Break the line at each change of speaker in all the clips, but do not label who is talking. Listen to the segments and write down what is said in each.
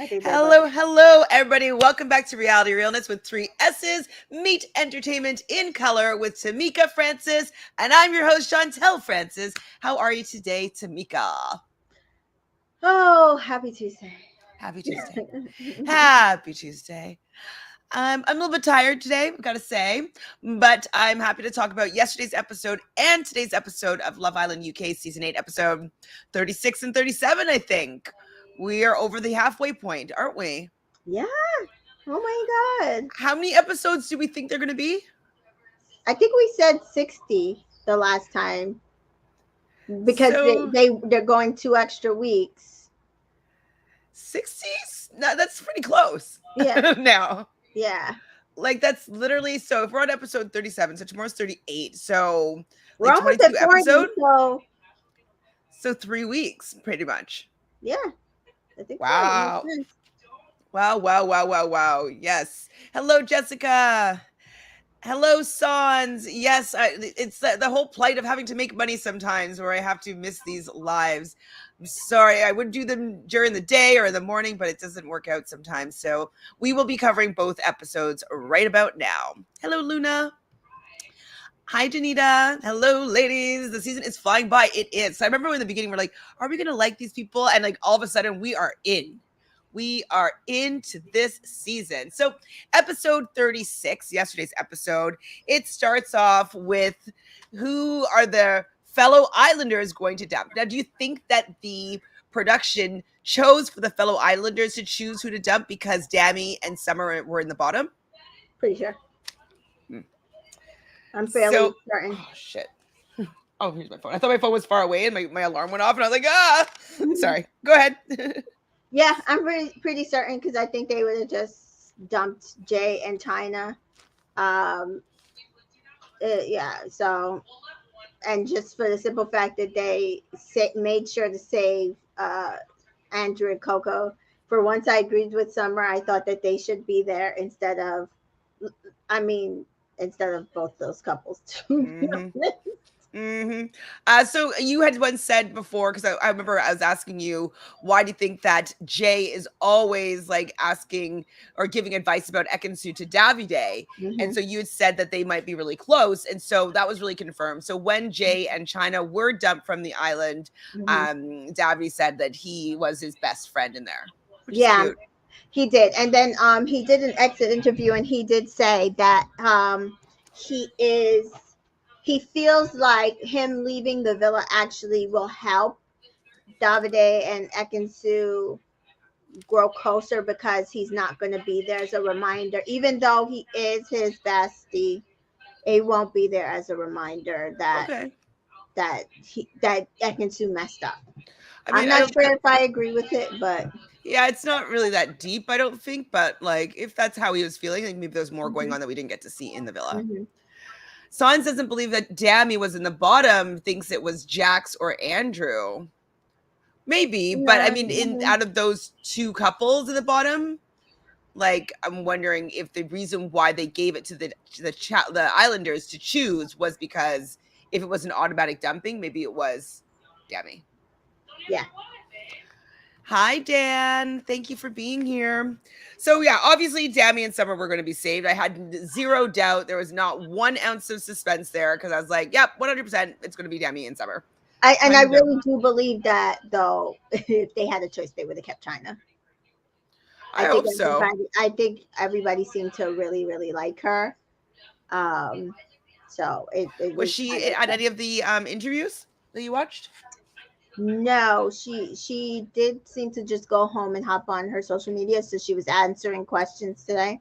I think they're both.
Hello, everybody. Welcome back to Reality Realness with three S's. Meet entertainment in color with Tamika Francis. And I'm your host, Chantel Francis. How are you today, Tamika?
Oh, happy Tuesday.
Happy Tuesday. Happy Tuesday. I'm a little bit tired today, I've got to say, but I'm happy to talk about yesterday's episode and today's episode of Love Island UK Season 8, episode 36 and 37, I think. We are over the halfway point, aren't we?
Yeah. Oh my God.
How many episodes do we think they're going to be?
I think we said 60 the last time because
So,
they're going 2 extra weeks.
60s? No, that's pretty close.
Yeah.
Now.
Yeah.
Like, that's literally, so if we're on episode 37, so tomorrow's 38. So,
We're
like
almost at
22
40,
episode?
so
3 weeks, pretty much.
yeah. I think
Wow.
So.
Wow. Yes. Hello, Jessica. Hello, Sans. Yes, it's the whole plight of having to make money sometimes where I have to miss these lives. I'm sorry, I would do them during the day or in the morning, but it doesn't work out sometimes. So we will be covering both episodes right about now. Hello, Luna. Hi, Janita. Hello, ladies. The season is flying by. It is. So I remember in the beginning, we're like, are we going to like these people? And like all of a sudden, we are in. We are into this season. So, episode 36, yesterday's episode, it starts off with who are the fellow Islanders going to dump. Now, do you think that the production chose for the fellow Islanders to choose who to dump because Dami and Summer were in the bottom?
Pretty sure. I'm fairly certain.
Oh, shit. Oh, here's my phone. I thought my phone was far away and my alarm went off and I was like, sorry. Go ahead.
Yeah, I'm pretty certain because I think they would have just dumped Jay and China. Yeah, so, and just for the simple fact that they made sure to save Andrew and Coco. For once, I agreed with Summer. I thought that they should be there instead of both those couples.
So you had once said before, because I remember I was asking you, why do you think that Jay is always like asking or giving advice about Ekansu to Davide? And so you had said that they might be really close. And so that was really confirmed. So when Jay and China were dumped from the island, Davide said that he was his best friend in there. Which is cute.
He did. And then he did an exit interview and he did say that he feels like him leaving the villa actually will help Davide and Ekansu grow closer because he's not going to be there as a reminder. Even though he is his bestie, it won't be there as a reminder that Ekansu messed up. I mean, I'm not sure if I agree with it, but
yeah, it's not really that deep, I don't think. But like, if that's how he was feeling, I think maybe there's more going on that we didn't get to see in the villa. Sans doesn't believe that Dami was in the bottom, thinks it was Jax or Andrew. Maybe, but I mean, out of those two couples in the bottom, like, I'm wondering if the reason why they gave it to the Islanders to choose was because if it was an automatic dumping, maybe it was Dami.
Yeah.
Hi, Dan. Thank you for being here. So, yeah, obviously, Dami and Summer were going to be saved. I had zero doubt. There was not 1 ounce of suspense there because I was like, yep, 100%, it's going to be Dami and Summer.
I really do believe that, though, if they had a choice, they would have kept China.
I hope so.
I think everybody seemed to really, really like her. So it
was she at any of the interviews that you watched?
No, she did seem to just go home and hop on her social media. So she was answering questions today.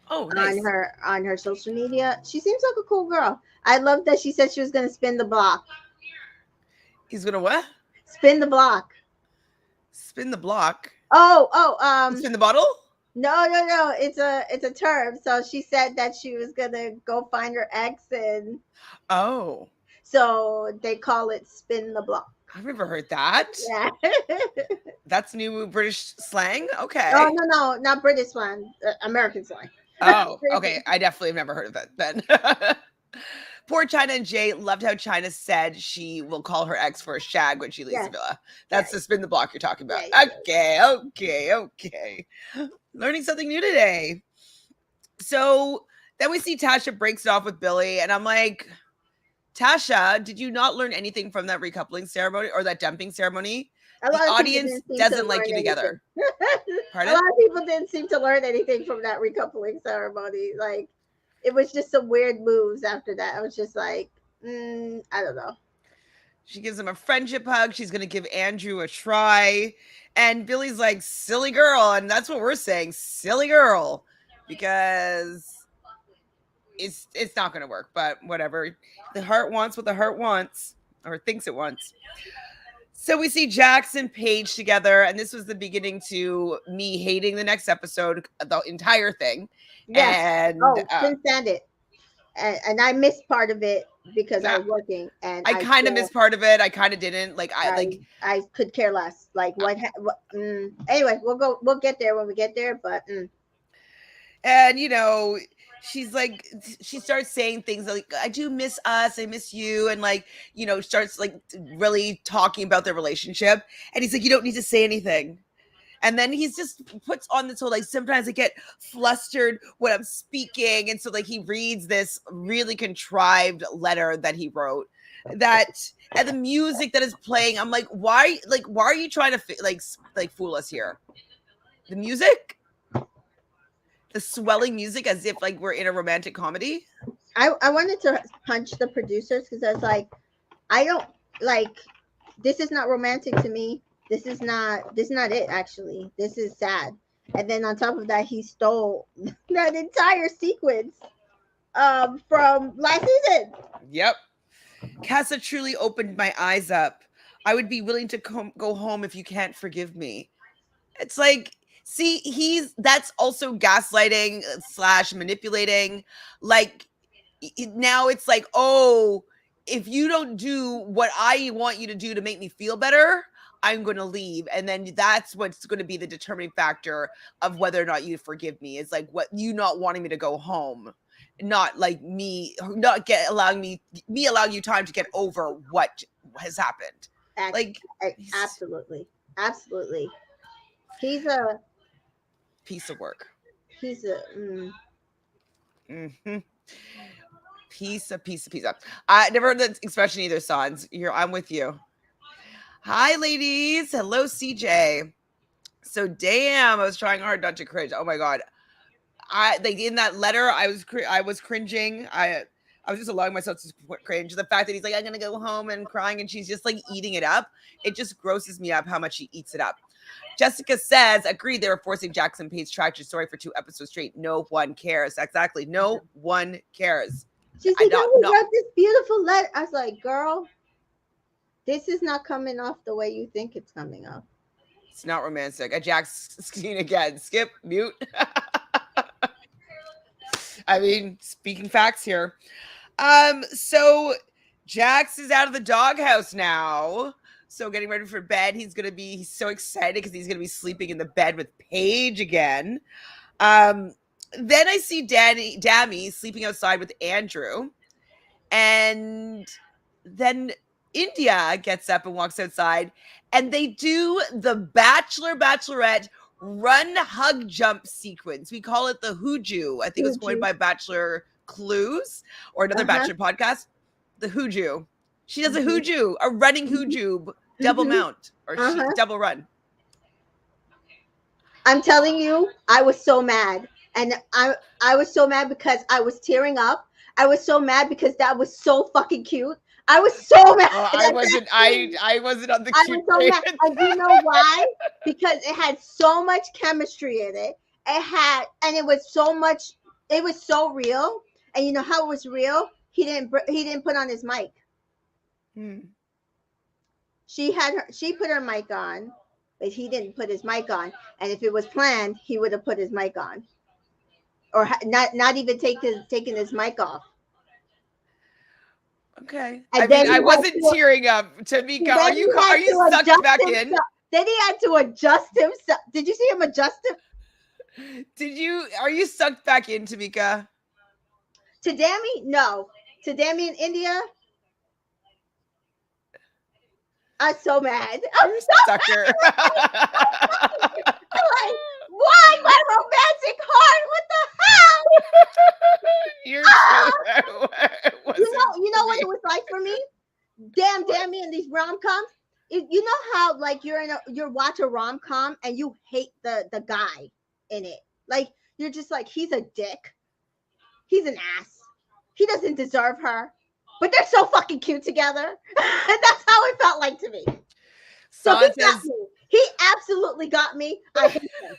Oh, nice.
On her social media. She seems like a cool girl. I love that she said she was going to spin the block.
He's gonna what?
Spin the block.
Spin the block.
Spin
the bottle?
No. It's a term. So she said that she was gonna go find her ex and so they call it spin the block.
I've never heard that.
Yeah.
That's new British slang? Okay.
Oh, no, not British slang. American slang.
Oh, okay. I definitely have never heard of that then. Poor China and Jay. Loved how China said she will call her ex for a shag when she leaves the
Yes.
villa.
Yeah.
That's the spin the block you're talking about.
Yeah. Yeah.
Okay. Learning something new today. So then we see Tasha breaks it off with Billy, and I'm like, Tasha, did you not learn anything from that recoupling ceremony or that dumping ceremony?
A
The
lot of people
audience
didn't seem to
doesn't like
learn
you
anything.
together.
A
Pardon?
lot of people didn't seem to learn anything from that recoupling ceremony. Like, it was just some weird moves after that. I was just like, I don't know.
She gives him a friendship hug. She's going to give Andrew a try. And Billy's like, silly girl. And that's what we're saying, silly girl. Because it's not going to work, but whatever. The heart wants what the heart wants, or thinks it wants. So we see Jax and Paige together, and this was the beginning to me hating the next episode, the entire thing.
Yes.
And
Oh, couldn't stand it. And I missed part of it because I
I,
was working, and
I
I
kind of
still
missed part of it. I kind of didn't.
I could care less. Like what anyway, we'll get there when we get there, but
and she's like, she starts saying things like, I do miss us, I miss you, and like, starts like really talking about their relationship. And he's like, you don't need to say anything. And then he's just puts on this whole like, sometimes I get flustered when I'm speaking. And so like he reads this really contrived letter that he wrote, and the music that is playing, I'm like, why are you trying to like fool us here? The music, the swelling music, as if like we're in a romantic comedy.
I wanted to punch the producers because I was like, I don't like, this is not romantic to me. This is not it actually. This is sad. And then on top of that, he stole that entire sequence from last season.
Yep. Casa truly opened my eyes up. I would be willing to go home if you can't forgive me. It's like, see, that's also gaslighting / manipulating. Like, now it's like, oh, if you don't do what I want you to do to make me feel better, I'm going to leave. And then that's what's going to be the determining factor of whether or not you forgive me. It's like, what, you not wanting me to go home, not like me not allowing you time to get over what has happened. Like,
Absolutely. He's a
piece of work.
He's a
Mm-hmm. Piece of. I never heard that expression either, Sans. I'm with you. Hi, ladies. Hello, CJ. So, damn, I was trying hard not to cringe. Oh my god, in that letter, I was cringing. I was just allowing myself to cringe. The fact that he's like, I'm gonna go home and crying, and she's just like eating it up. It just grosses me up how much she eats it up. Jessica says, agree, they were forcing Jackson Paige's tragic story for 2 episodes straight. No one cares. Exactly. No one cares.
She's like, I wrote this beautiful letter. I was like, girl, this is not coming off the way you think it's coming off.
It's not romantic. A Jack's scene again. Skip, mute. I mean, speaking facts here. So Jax is out of the doghouse now. So getting ready for bed. He's so excited because he's gonna be sleeping in the bed with Paige again. Then I see Dammy sleeping outside with Andrew. And then India gets up and walks outside, and they do the Bachelorette run, hug, jump sequence. We call it the Hooju. I think it was coined by Bachelor Clues or another Bachelor podcast. The Hooju. She does a Hooju, a running Hooju, double mount, or double run.
I'm telling you, I was so mad. And I was so mad because I was tearing up. I was so mad because that was so fucking cute. I was so mad.
I wasn't on the cute.
I was so mad. And you know why? Because it had so much chemistry in it. And it was so real. And you know how it was real? He didn't put on his mic. She put her mic on, but he didn't put his mic on. And if it was planned, he would have put his mic on, or not even taking his mic off.
Okay. And I mean, I wasn't tearing up. Tamika, are you sucked back in?
Then he had to adjust himself. Did you see him adjust him?
Are you sucked back in, Tamika?
To Dammy? No. to Damien India. I'm so mad. I'm
You're a
so
sucker.
I'm like, why my romantic heart? What the hell?
You're true.
Ah!
It wasn't
You
for
know what
me.
it was like for me? Damn,
What?
Damien, these rom coms. You know how like you're watch a rom com and you hate the guy in it. Like you're just like he's a dick. He's an ass. He doesn't deserve her. But they're so fucking cute together. And that's how it felt like to me. So he
Son
got
says,
me. He absolutely got me. I hate him.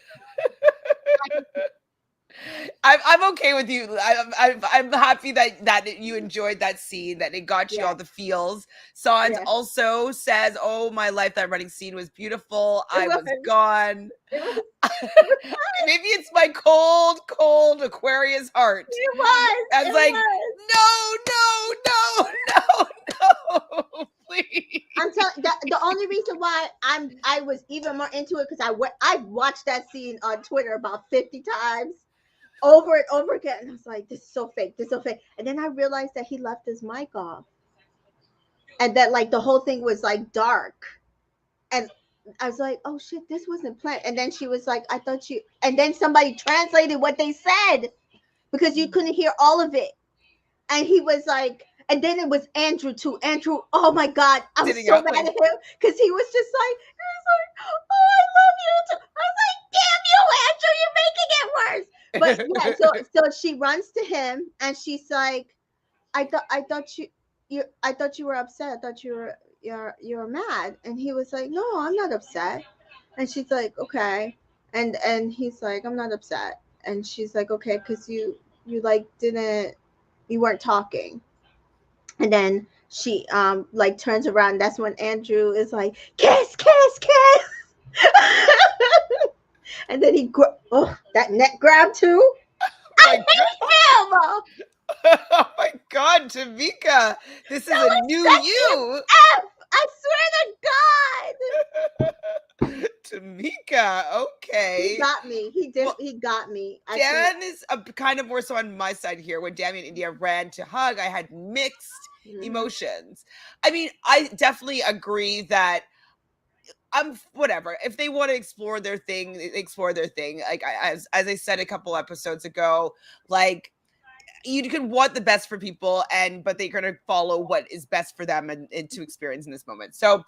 I'm okay with you. I'm happy that you enjoyed that scene, that it got you
Yeah,
all the feels. Sans
yeah.
also says, "Oh, my life, that running scene was beautiful.
It
I
was.
was gone."
It was.
Maybe it's my cold, cold Aquarius heart.
It was.
I was
It
like,
was.
no, no, please.
I'm telling the only reason why I was even more into it because I watched that scene on Twitter about 50 times over and over again. And I was like, this is so fake, this is so fake. And then I realized that he left his mic off. And that like the whole thing was like dark. And I was like, oh shit, this wasn't planned. And then she was like, I thought you and then somebody translated what they said because you couldn't hear all of it. And he was like, and then it was Andrew too. Andrew, oh my God, I was
Sitting
so
up
mad
like,
at him because he was just like, oh, I love you too. I was like, damn you, Andrew, you're making it worse. But yeah, so she runs to him and she's like, I thought you were upset. I thought you were mad. And he was like, no, I'm not upset. And she's like, okay. And he's like, I'm not upset. And she's like, okay, because you like didn't you weren't talking. And then she like turns around. That's when Andrew is like, kiss, kiss, kiss. And then oh, that neck grab too. I
my God.
hate him.
Oh my God, Tamika, this is
That
a
was
new
such an
you.
F. I swear to God.
Tamika,
He
okay.
got me. He did.
Well,
He got me. I think.
Dan is kind of more so on my side here. When Damien India ran to hug, I had mixed
Mhm.
emotions. I mean, I definitely agree that I'm whatever. If they want to explore their thing, explore their thing. Like as I said a couple episodes ago, like you can want the best for people, and but they're gonna follow what is best for them and to experience in this moment. So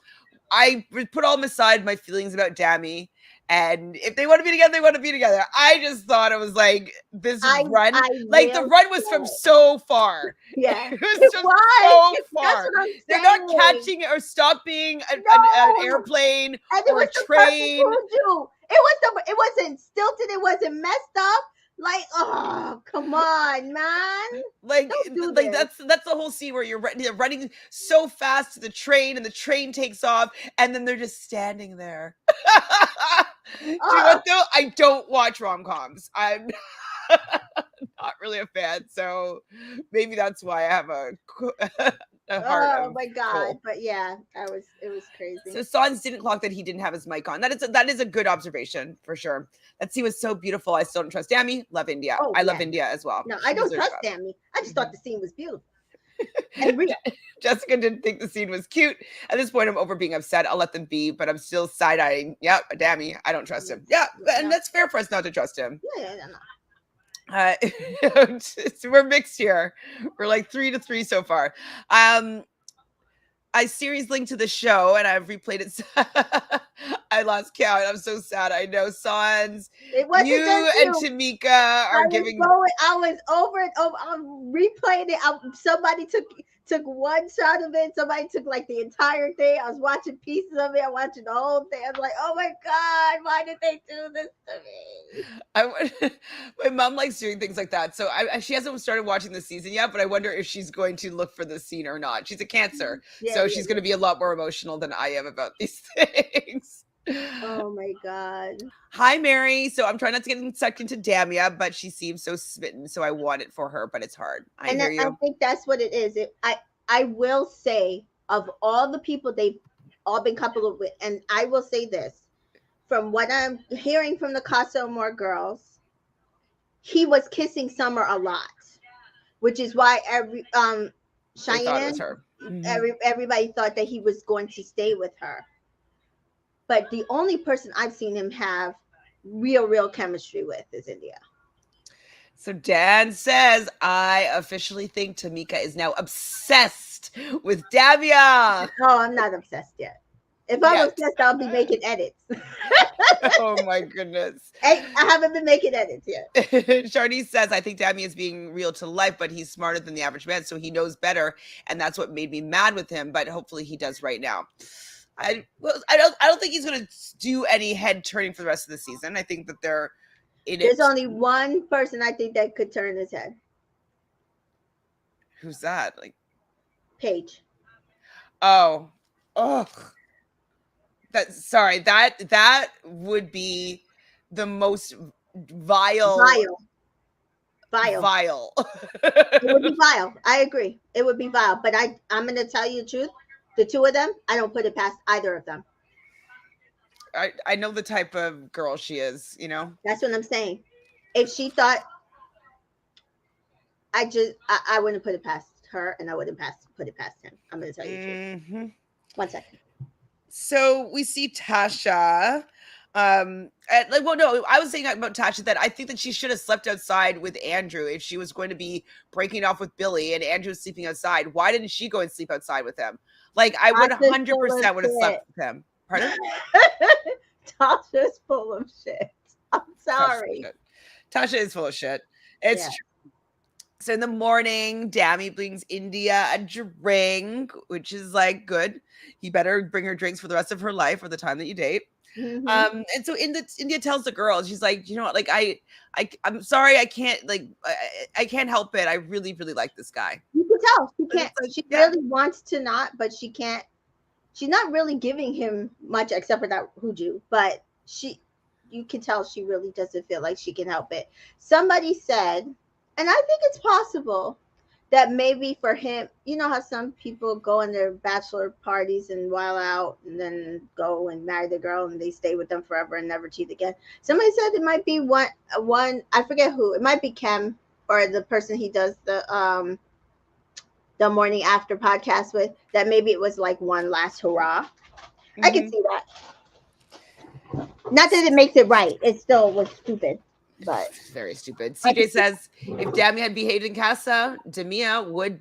I put all aside my feelings about Dammy, and if they want to be together, they want to be together. I just thought it was like this run,
I
like the
will
run was from
say,
so far.
yeah,
It was
it
just
was.
so
That's
far.
what I'm
They're not
saying.
catching or stopping an
No,
airplane
and it
or
was
a
the perfect
train.
voodoo. It wasn't stilted. It wasn't messed up. Like, oh, come on, man.
Like,
Don't do
like
this.
that's the whole scene where they're running so fast to the train, and the train takes off, and then they're just standing there. Do you know
Oh,
what though? I don't watch rom coms. I'm not really a fan, so maybe that's why I have a heart
oh
of
my God.
coal.
But yeah, it was crazy.
So Sans didn't clock that he didn't have his mic on. That is a good observation for sure. That scene was so beautiful. I still don't trust Dammy. Love India.
Oh
I
yeah.
love India as well.
No, I
She
don't
deserves
trust
that.
Sammy. I just thought
Mhm.
the scene was beautiful and real.
Jessica didn't think the scene was cute. At this point, I'm over being upset. I'll let them be, but I'm still side eyeing. Yeah, Dammy, I don't trust him. Yeah, and
No,
that's fair for us not to trust him.
yeah, no, no.
Uh, we're mixed here. We're like 3-3 so far. I series linked to the show and I've replayed it. I lost count. I'm so sad. I know Sans,
It wasn't
you
just
and
you.
Tamika
I
are
was
giving.
going. I was over and over. I'm replaying it. Somebody took one shot of it. Somebody took like the entire thing. I was watching pieces of it. I'm watching the whole thing. I was like, oh my God, why did they do this to me?
My mom likes doing things like that. So she hasn't started watching the season yet, but I wonder if she's going to look for the scene or not. She's a Cancer,
Yeah,
so
yeah,
she's going
yeah.
to be a lot more emotional than I am about these things.
Oh my God.
Hi, Mary. So I'm trying not to get sucked into Damia, but she seems so smitten. So I want it for her, but it's hard. I
And
hear
I
you.
think that's what it is. I will say of all the people they've all been coupled with, and I will say this from what I'm hearing from the Casa Amor girls, he was kissing Summer a lot, which is why
they thought it was
Cheyenne,
her. Mhm.
everybody thought that he was going to stay with her. But the only person I've seen him have real chemistry with is India.
So Dan says, I officially think Tamika is now obsessed with Damia.
Oh, I'm not obsessed yet. If I'm
Yet.
obsessed, I'll be making edits.
Oh my goodness.
Hey, I haven't been making edits yet.
Shardy says, I think Damia is being real to life, but he's smarter than the average man, so he knows better. And that's what made me mad with him. But hopefully he does right now. I don't think he's gonna do any head turning for the rest of the season. I think that they're in
There's
it.
only one person I think that could turn his head.
Who's that? Like,
Paige.
oh, ugh. That would be the most vile
Vile. Vile.
vile.
It would be vile. I agree. It would be vile. But I'm gonna tell you the truth. The two of them, I don't put it past either of them.
I know the type of girl she is, you know.
That's what I'm saying. If she thought I wouldn't put it past her and I wouldn't put it past him. I'm gonna tell you the truth.
Hmm.
1 second.
So we see Tasha. No, I was saying about Tasha that I think that she should have slept outside with Andrew if she was going to be breaking off with Billy and Andrew was sleeping outside. Why didn't she go and sleep outside with him? Like, I would
Tasha's full of
100% would have
shit.
slept with him. Pardon?
Tasha's full of shit. I'm sorry.
Tasha is full of shit. It's
Yeah.
true. So in the morning, Dammy brings India a drink, which is like good. You better bring her drinks for the rest of her life or the time that you date.
Mm-hmm.
And so India tells the girls, she's like, you know what, like I'm sorry, I can't I can't help it. I really, really like this guy.
You can tell she
And
can't.
it's like,
She
yeah,
really wants to not, but she can't. She's not really giving him much except for that hooju. But you can tell she really doesn't feel like she can help it. Somebody said, and I think it's possible that maybe for him, you know how some people go on their bachelor parties and while out and then go and marry the girl and they stay with them forever and never cheat again. Somebody said it might be one I forget who. It might be Kem or the person he does the morning after podcast with, that maybe it was like one last hurrah. I can
mhm.
see that. Not that it makes it right. It still was stupid. But
Very stupid.
I can
CJ says if Dammy had behaved in Casa, Damia would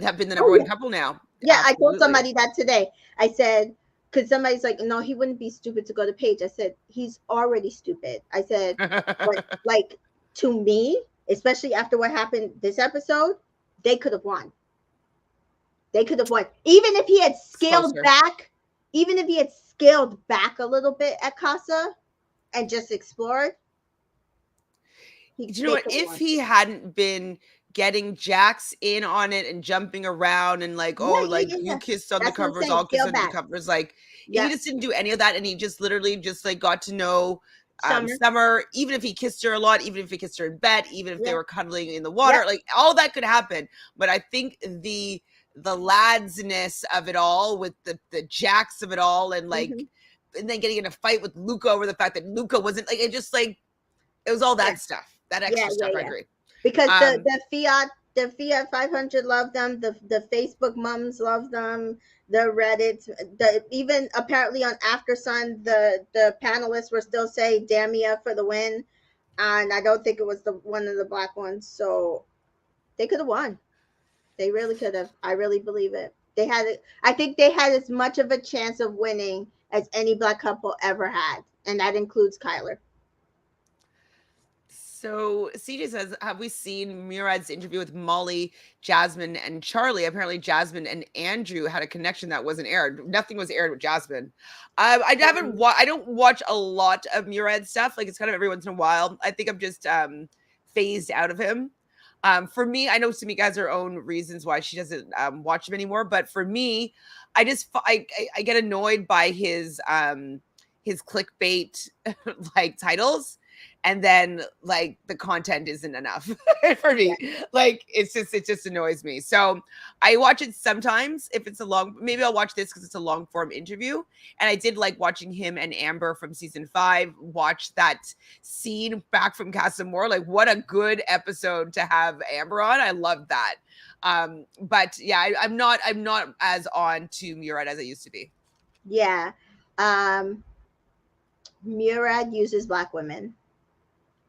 have been the number
oh
one
yeah.
couple now.
Yeah, I told
Absolutely.
somebody that today. I said, because somebody's like, no, he wouldn't be stupid to go to Paige. I said, he's already stupid. I said, but like to me, especially after what happened this episode, they could have won. They could have won. Even if he had
It's
scaled
closer.
back, even if he had scaled back a little bit at Casa and just explored,
Do you know
they
what?
could have
If
won.
he hadn't been getting Jax in on it and jumping around and like,
Yeah,
oh,
yeah,
like
yeah,
you
yeah.
kissed on the
That's what I'm
covers,
saying.
I'll kiss
Scale
on the
back.
covers. Like, if he
Yeah.
just didn't do any of that and he just literally just like got to know
Summer.
Summer, even if he kissed her a lot, even if he kissed her in bed, even if they
Yeah.
were cuddling in the
Yeah.
water, like all that could happen. But I think the ladsness of it all with the Jax of it all and like
Mm-hmm.
and then getting in a fight with Luca over the fact that Luca wasn't like it just like it was all
Yeah.
that stuff, that
Yeah.
extra
Yeah.
stuff. I
Yeah.
agree.
Because
Um,
the Fiat 500 love them. The Facebook mums love them. The Reddit, the even apparently on After Sun, the panelists were still saying Damia for the win, and I don't think it was the one of the black ones. So they could have won. They really could have. I really believe it. They had it. I think they had as much of a chance of winning as any black couple ever had, and that includes Kyler.
so CJ says, have we seen Murad's interview with Molly, Jasmine, and Charlie? Apparently, Jasmine and Andrew had a connection that wasn't aired. Nothing was aired with Jasmine. I haven't. I don't watch a lot of Murad stuff. Like it's kind of every once in a while. I think I'm just phased out of him. For me, I know Samika has her own reasons why she doesn't watch him anymore. But for me, I get annoyed by his clickbait like titles and then like the content isn't enough for me. Like it just annoys me. So I watch it sometimes if it's a long. Maybe I'll watch this because it's a long form interview. And I did like watching him and Amber from season 5 watch that scene back from Casa Amor. Like what a good episode to have Amber on. I love that. But yeah, I'm not as on to Murad as I used to be.
Yeah. Um, Murad uses black women,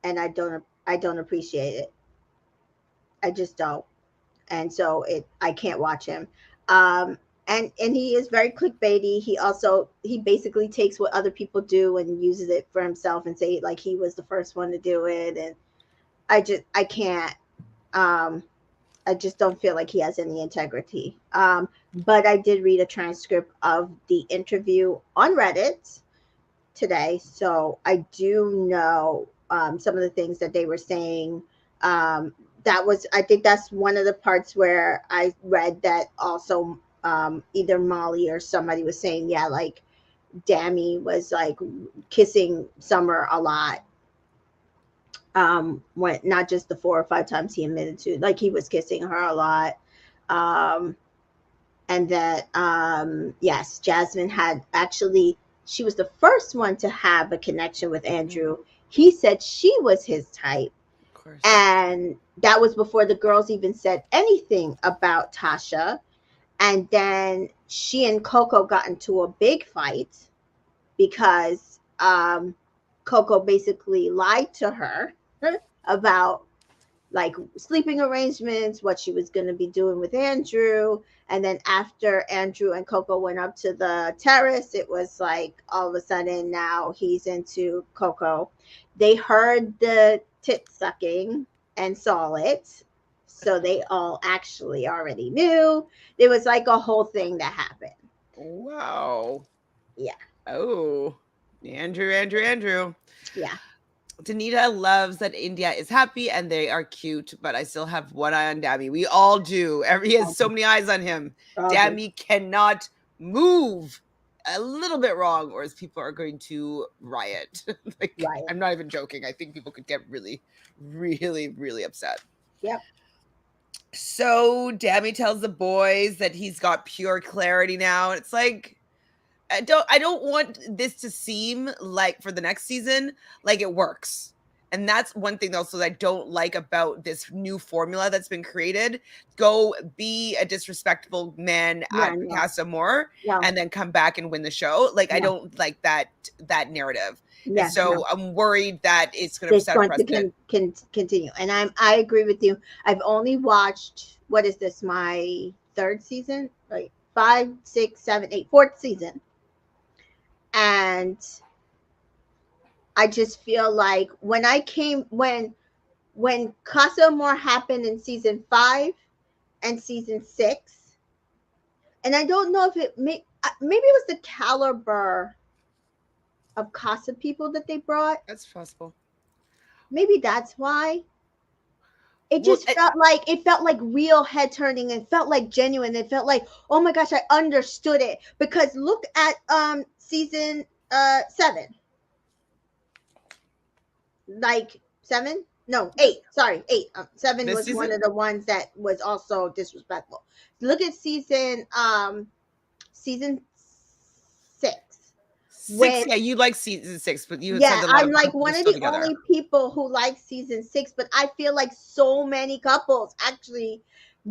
and I don't appreciate it. I just don't. And so I can't watch him. Um, and he is very clickbaity. He basically takes what other people do and uses it for himself and say like he was the first one to do it. And I can't. Um, I just don't feel like he has any integrity. But I did read a transcript of the interview on Reddit today, so I do know some of the things that they were saying. I think that's one of the parts where I read that also either Molly or somebody was saying, yeah, like Dammy was like kissing Summer a lot. When not just the 4 or 5 times he admitted to, like he was kissing her a lot. Um, and that yes, Jasmine had actually she was the first one to have a connection with Andrew. He said she was his type,
Of course.
and that was before the girls even said anything about Tasha. And then she and Coco got into a big fight because Coco basically lied to her about like sleeping arrangements, what she was going to be doing with Andrew. And then after Andrew and Coco went up to the terrace, it was like all of a sudden now he's into Coco. They heard the tit sucking and saw it. So they all actually already knew. There was like a whole thing that happened.
Wow.
Yeah.
Oh, Andrew.
Yeah.
Danita loves that India is happy and they are cute, but I still have one eye on Dammy. We all do. He has so many eyes on him.
Okay.
Dammy cannot move a little bit wrong, or as people are going to riot. Like,
Right.
I'm not even joking. I think people could get really, really, really upset.
Yep.
So Dammy tells the boys that he's got pure clarity now. It's like I don't want this to seem like for the next season like it works. And that's one thing also that I don't like about this new formula that's been created. Go be a disrespectful man
Yeah.
at
No.
Casa More
No.
and then come back and win the show. Like I
No.
don't like that narrative. And
Yeah. No.
so I'm worried that it's going to
It's
set a
going to
precedent.
continue. And I agree with you. I've only watched, what is this, my third season, like 5, 6, 7, 8, fourth season, and I just feel like when Casa More happened in season 5 and season 6, and I don't know if maybe it was the caliber of Casa people that they brought.
That's possible.
Maybe that's why it
Well,
just felt like real head turning and felt like genuine. It felt like, oh my gosh, I understood it. Because look at season 7. Like 7? No, 8. Sorry, 8. 7
this
was one
season
of the ones that was also disrespectful. Look at season 6.
6,
When
yeah, you like season 6, but you had
Yeah,
said a lot
I'm
of
like
couples are
one of
still
the
together.
only people who like season 6, but I feel like so many couples, actually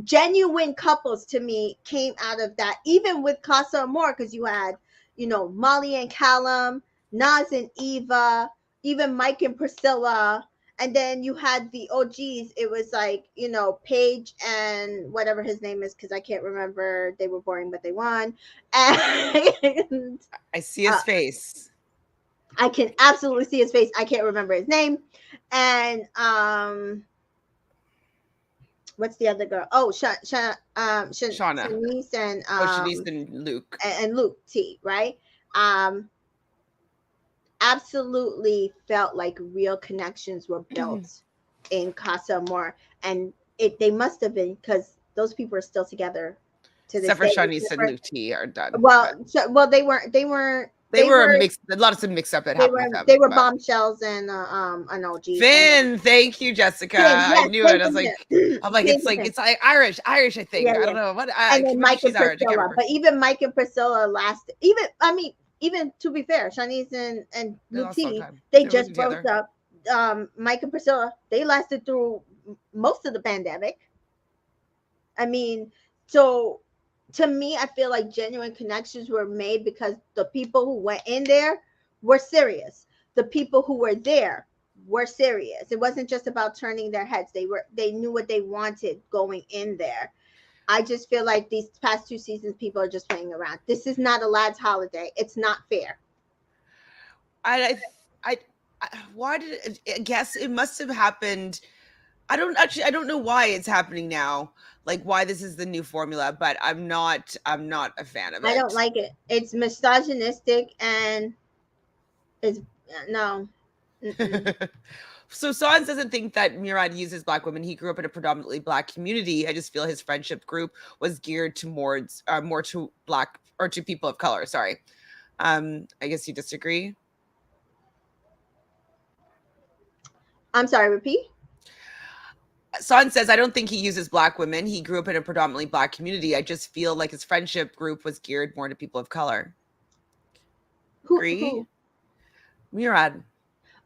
genuine couples to me, came out of that, even with Casa Amor, because you had, Molly and Callum, Nas and Eva, even Mike and Priscilla, and then you had the OGs. It was like, Paige and whatever his name is, because I can't remember. They were boring, but they won. And
I see his
uh,
face.
I can absolutely see his face. I can't remember his name. And what's the other girl? Oh,
Shauna.
Shanice
Oh, Shanice and Luke.
and Luke T. Right? Um, Absolutely felt like real connections were built in Casa Amor, and they must have been, because those people are still together to this
Except for
day.
Shanice and Luke T are done. But
Well, they weren't. They weren't.
They
They
were
were
a lot of some mix up that happened with them.
they were
But
bombshells and an OG. And
Finn, thank you, Jessica.
Finn,
I
yes,
knew
same
it. I
for
was
him.
I'm like,
Same for him.
it's like Irish. I
Yeah,
think I
yeah.
don't know what.
And then
Maybe
Mike
she's
and
Irish. I can't
Priscilla.
remember.
But even Mike and Priscilla lasted. Even I mean, even to be fair, Shanice and
They lost a long
Luti,
time.
they
They were
just broke
together.
up. Mike and Priscilla, they lasted through most of the pandemic. I mean, so to me, I feel like genuine connections were made because the people who went in there were serious. The people who were there were serious. It wasn't just about turning their heads. They knew what they wanted going in there. I just feel like these past two seasons, people are just playing around. This is not a lad's holiday. It's not fair.
I, I, why did it, I guess it must have happened. I don't know why it's happening now. Like why this is the new formula, but I'm not a fan of
I don't
it.
like it. It's misogynistic and it's no. Mm-mm.
So Sans doesn't think that Murad uses black women. He grew up in a predominantly black community. I just feel his friendship group was geared towards more to black or to people of color. Sorry. I guess you disagree.
I'm sorry. Repeat.
Son says, I don't think he uses black women. He grew up in a predominantly black community. I just feel like his friendship group was geared more to people of color. Agree?
Who?
Murad.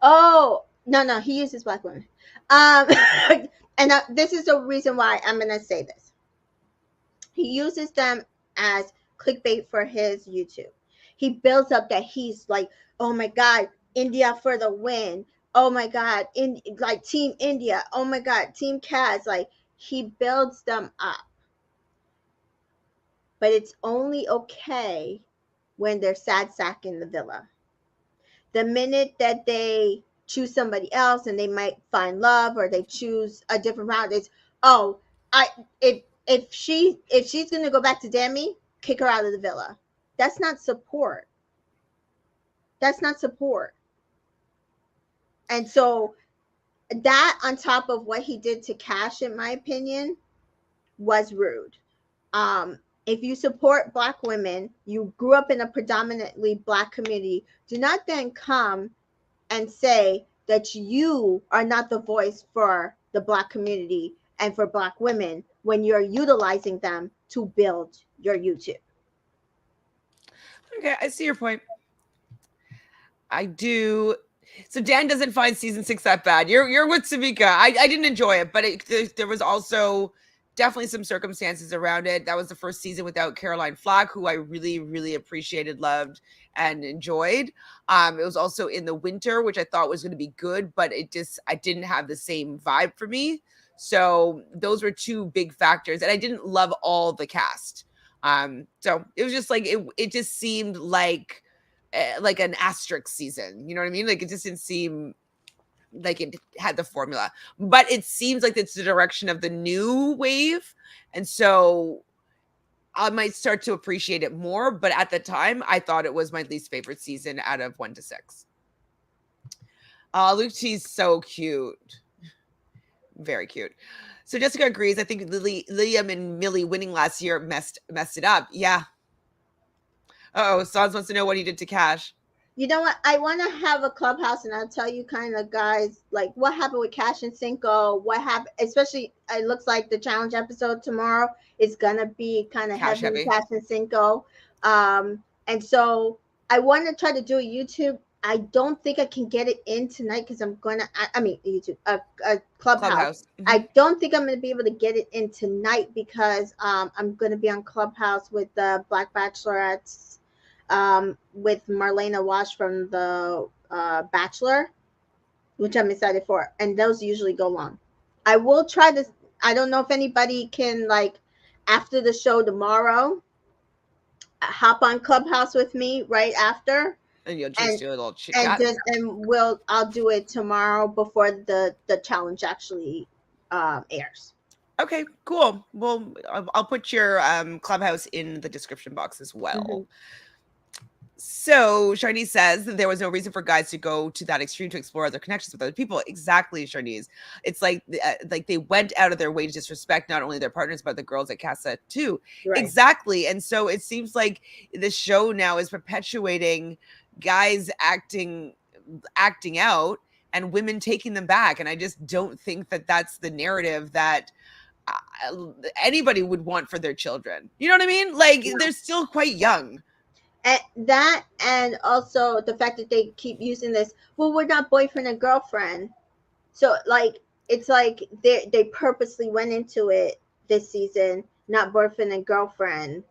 Oh no, no, he uses black women. Um, and this is the reason why I'm gonna say this. He uses them as clickbait for his YouTube. He builds up that he's like, oh my god, India for the win. Oh my god, in like Team India. Oh my god, Team Kaz. Like he builds them up, but it's only okay when they're sad sack in the villa. The minute that they choose somebody else and they might find love or they choose a different route, it's oh, I if she's gonna go back to Demi, kick her out of the villa. That's not support. That's not support. And so that on top of what he did to Cash, in my opinion, was rude. If you support black women, you grew up in a predominantly black community, do not then come and say that you are not the voice for the black community and for black women when you're utilizing them to build your YouTube.
Okay, I see your point. I do. So Dan doesn't find season 6 that bad. You're with Tamika. I didn't enjoy it, but there was also definitely some circumstances around it. That was the first season without Caroline Flack, who I really appreciated, loved, and enjoyed. It was also in the winter, which I thought was going to be good, but I didn't have the same vibe for me. So those were two big factors, and I didn't love all the cast. So it was just like it just seemed like an asterisk season. You know what I mean? Like it just didn't seem like it had the formula, but it seems like it's the direction of the new wave. And so I might start to appreciate it more. But at the time, I thought it was my least favorite season out of 1 to 6. Lucci's so cute. Very cute. So Jessica agrees. I think Liam and Millie winning last year messed it up. Yeah. Oh, Sans wants to know what he did to Cash.
You know what? I want to have a clubhouse and I'll tell you kind of guys like what happened with Cash and Cinco, what happened, especially it looks like the challenge episode tomorrow is going to be kind of
Cash
heavy
heavy.
Cash and Cinco. And so I want to try to do a YouTube. I don't think I can get it in tonight because I'm going to, I mean, YouTube, a clubhouse.
Clubhouse.
I don't think I'm going to be able to get it in tonight because I'm going to be on Clubhouse with the Black Bachelorettes with Marlena Wash from the Bachelor, which I'm excited for. And those usually go long. I will try this. I don't know if anybody can like after the show tomorrow hop on Clubhouse with me right after
And you'll just
and
do a little chit
and
chat.
just and I'll do it tomorrow before the challenge actually airs.
Okay, cool. Well, I'll put your clubhouse in the description box as
Mm-hmm.
well. So Sharnese says that there was no reason for guys to go to that extreme to explore other connections with other people. Exactly, Sharnese. It's like they went out of their way to disrespect not only their partners but the girls at Casa too.
Right.
Exactly, and so it seems like the show now is perpetuating guys acting out and women taking them back, and I just don't think that that's the narrative that anybody would want for their children. You know what I mean? Like they're still quite young.
And that, and also the fact that they keep using this, well, we're not boyfriend and girlfriend. So like it's like they purposely went into it this season not boyfriend and girlfriend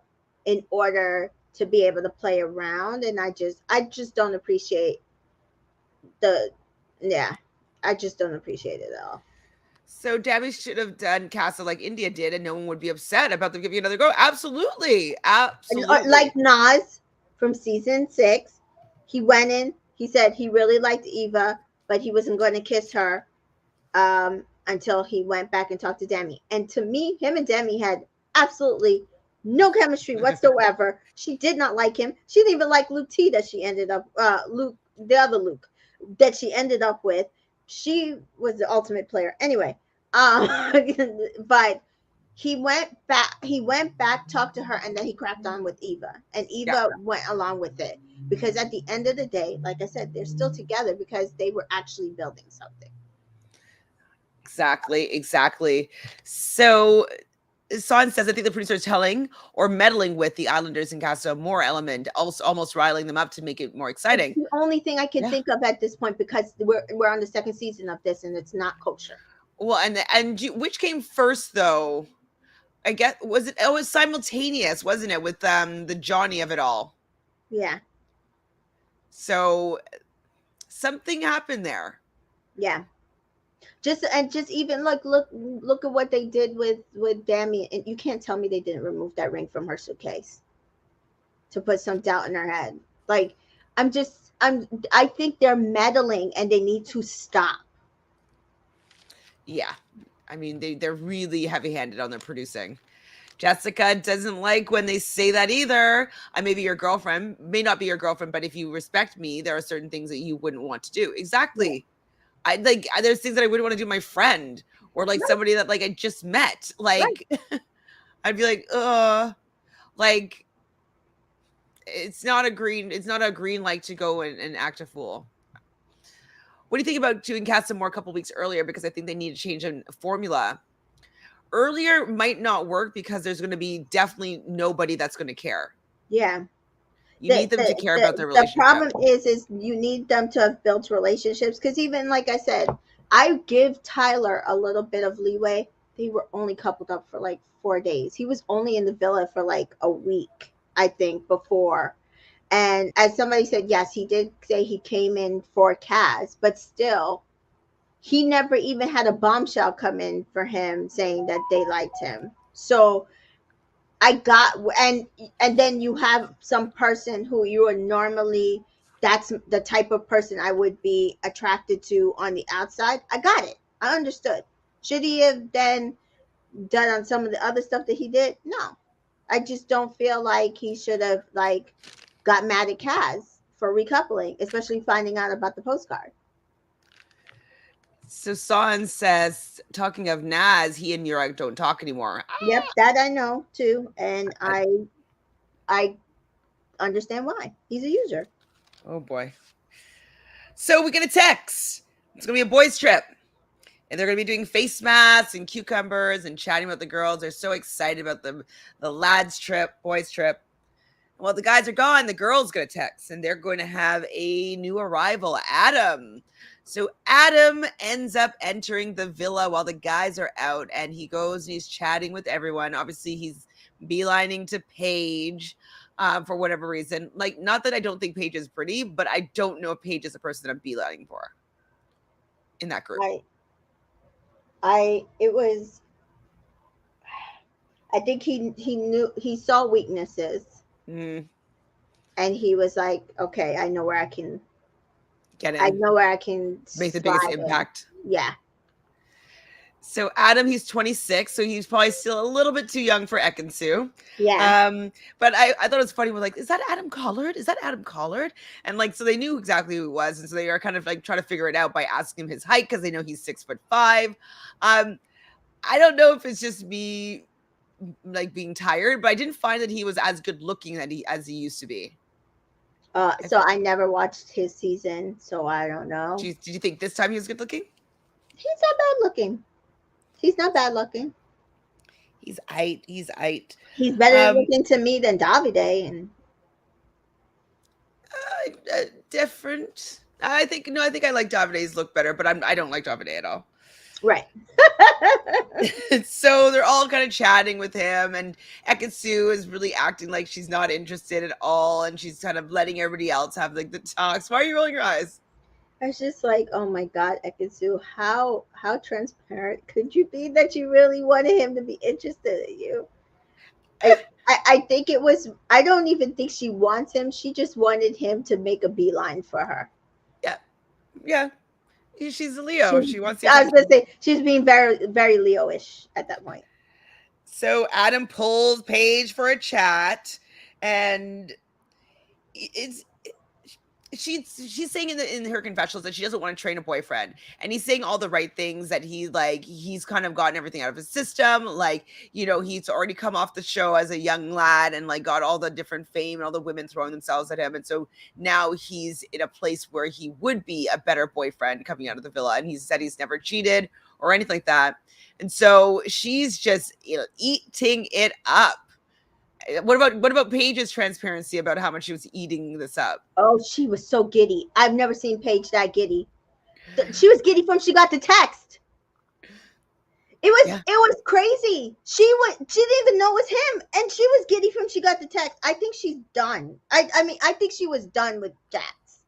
in order to be able to play around, and I just don't appreciate the, yeah, I just don't appreciate it at all.
So Debbie should have done Casa like India did, and no one would be upset about them giving another go. Absolutely,
And, like
absolutely.
Nas from season 6, he went in, he said he really liked Eva, but he wasn't going to kiss her until he went back and talked to Demi. And to me, him and Demi had absolutely no chemistry whatsoever. She did not like him. She didn't even like Luke T that she ended up Luke, the other Luke that she ended up with. She was the ultimate player. Anyway, but he went back, talked to her, and then he cracked on with Eva. And
Yeah,
Eva went along with it. Because at the end of the day, like I said, they're still together because they were actually building something.
exactly, exactly. So Son says, I think the producer is telling or meddling with the Islanders in Casa more element, also almost riling them up to make it more
It's
exciting.
the only thing I can
Yeah.
think of at this point because we're on the second season of this and it's not kosher.
Well, which came first though? I guess was it? Oh, it was simultaneous, wasn't it, with the Johnny of it all?
Yeah,
So something happened there.
yeah. Just even look at what they did with Dami, and you can't tell me they didn't remove that ring from her suitcase to put some doubt in her head. Like I think they're meddling and they need to stop.
Yeah, I mean they're really heavy handed on their producing. Jessica doesn't like when they say that either. I may be your girlfriend, may not be your girlfriend, but if you respect me, there are certain things that you wouldn't want to do.
Yeah,
Exactly. There's things that I wouldn't want to do with my friend or like
right,
somebody that like I just met.
right.
Like I'd be like it's not a green light to go and act a fool. What do you think about doing Cast more a couple weeks earlier? Because I think they need to change a formula. Earlier might not work because there's going to be definitely nobody that's going to care.
Yeah.
You
the
need them to
the
care about
the,
their
the
relationship.
problem is you need them to have built relationships, because even like I said, I give Tyler a little bit of leeway. They were only coupled up for like 4 days. He was only in the villa for like a week, I think, before. And as somebody said, yes, he did say he came in for Kaz, but still, he never even had a bombshell come in for him saying that they liked him. So I got, and then you have some person who you are normally, that's the type of person I would be attracted to on the outside. I got it. I understood. Should he have then done on some of the other stuff that he did? No. I just don't feel like he should have like got mad at Kaz for recoupling, especially finding out about the postcard.
So San says, talking of Naz, he and Yurek don't talk anymore.
Yep, that I know too, and I understand why. He's a user.
Oh boy. So we get a text. It's gonna be a boys' trip. And they're gonna be doing face masks and cucumbers and chatting about the girls. They're so excited about the lads' trip, boys' trip. While the guys are gone, the girls get a text and they're going to have a new arrival, Adam. So Adam ends up entering the villa while the guys are out, and he goes and he's chatting with everyone. Obviously, he's beelining to Paige for whatever reason. Like, not that I don't think Paige is pretty, but I don't know if Paige is the person that I'm beelining for in that group.
I it was, I think he knew, he saw weaknesses,
Mm,
and he was like, okay,
get
I
in,
know where I can
make the biggest
slide in.
impact.
Yeah.
So Adam, he's 26, so he's probably still a little bit too young for Ekansu.
Yeah.
But I thought it was funny. We're like, is that Adam Collard? Is that Adam Collard? And like, so they knew exactly who it was, and so they are kind of like trying to figure it out by asking him his height because they know he's 6'5". I don't know if it's just me like being tired, but I didn't find that he was as good looking as he used to be.
So I never watched his season, so I don't know.
Did you think this time he was good looking?
He's not bad looking. He's not bad looking.
He's aight. He's aight.
He's better looking to me than Davide. And
different. I think no. I think I like Davide's look better, but I don't like Davide at all.
right.
So they're all kind of chatting with him, and Ekansu is really acting like she's not interested at all, and she's kind of letting everybody else have like the talks. Why are you rolling your eyes?
I was just like, oh my God, Ekansu, how transparent could you be that you really wanted him to be interested in you? I think it was. I don't even think she wants him. She just wanted him to make a beeline for her.
Yeah, yeah. She's a Leo. She wants the
I was
attention.
gonna say she's being very very Leo-ish at that point.
So Adam pulls Paige for a chat, and it's she's saying in her confessionals that she doesn't want to train a boyfriend, and he's saying all the right things, that he's kind of gotten everything out of his system, like, you know, he's already come off the show as a young lad and like got all the different fame and all the women throwing themselves at him, and so now he's in a place where he would be a better boyfriend coming out of the villa, and he said he's never cheated or anything like that, and so she's just, you know, eating it up. What about Paige's transparency about how much she was eating this up?
Oh, she was so giddy. I've never seen Paige that giddy. She was giddy from she got the text. It was crazy. She didn't even know it was him, and she was giddy from she got the text. I think she's done. I mean, I think she was done with Jax.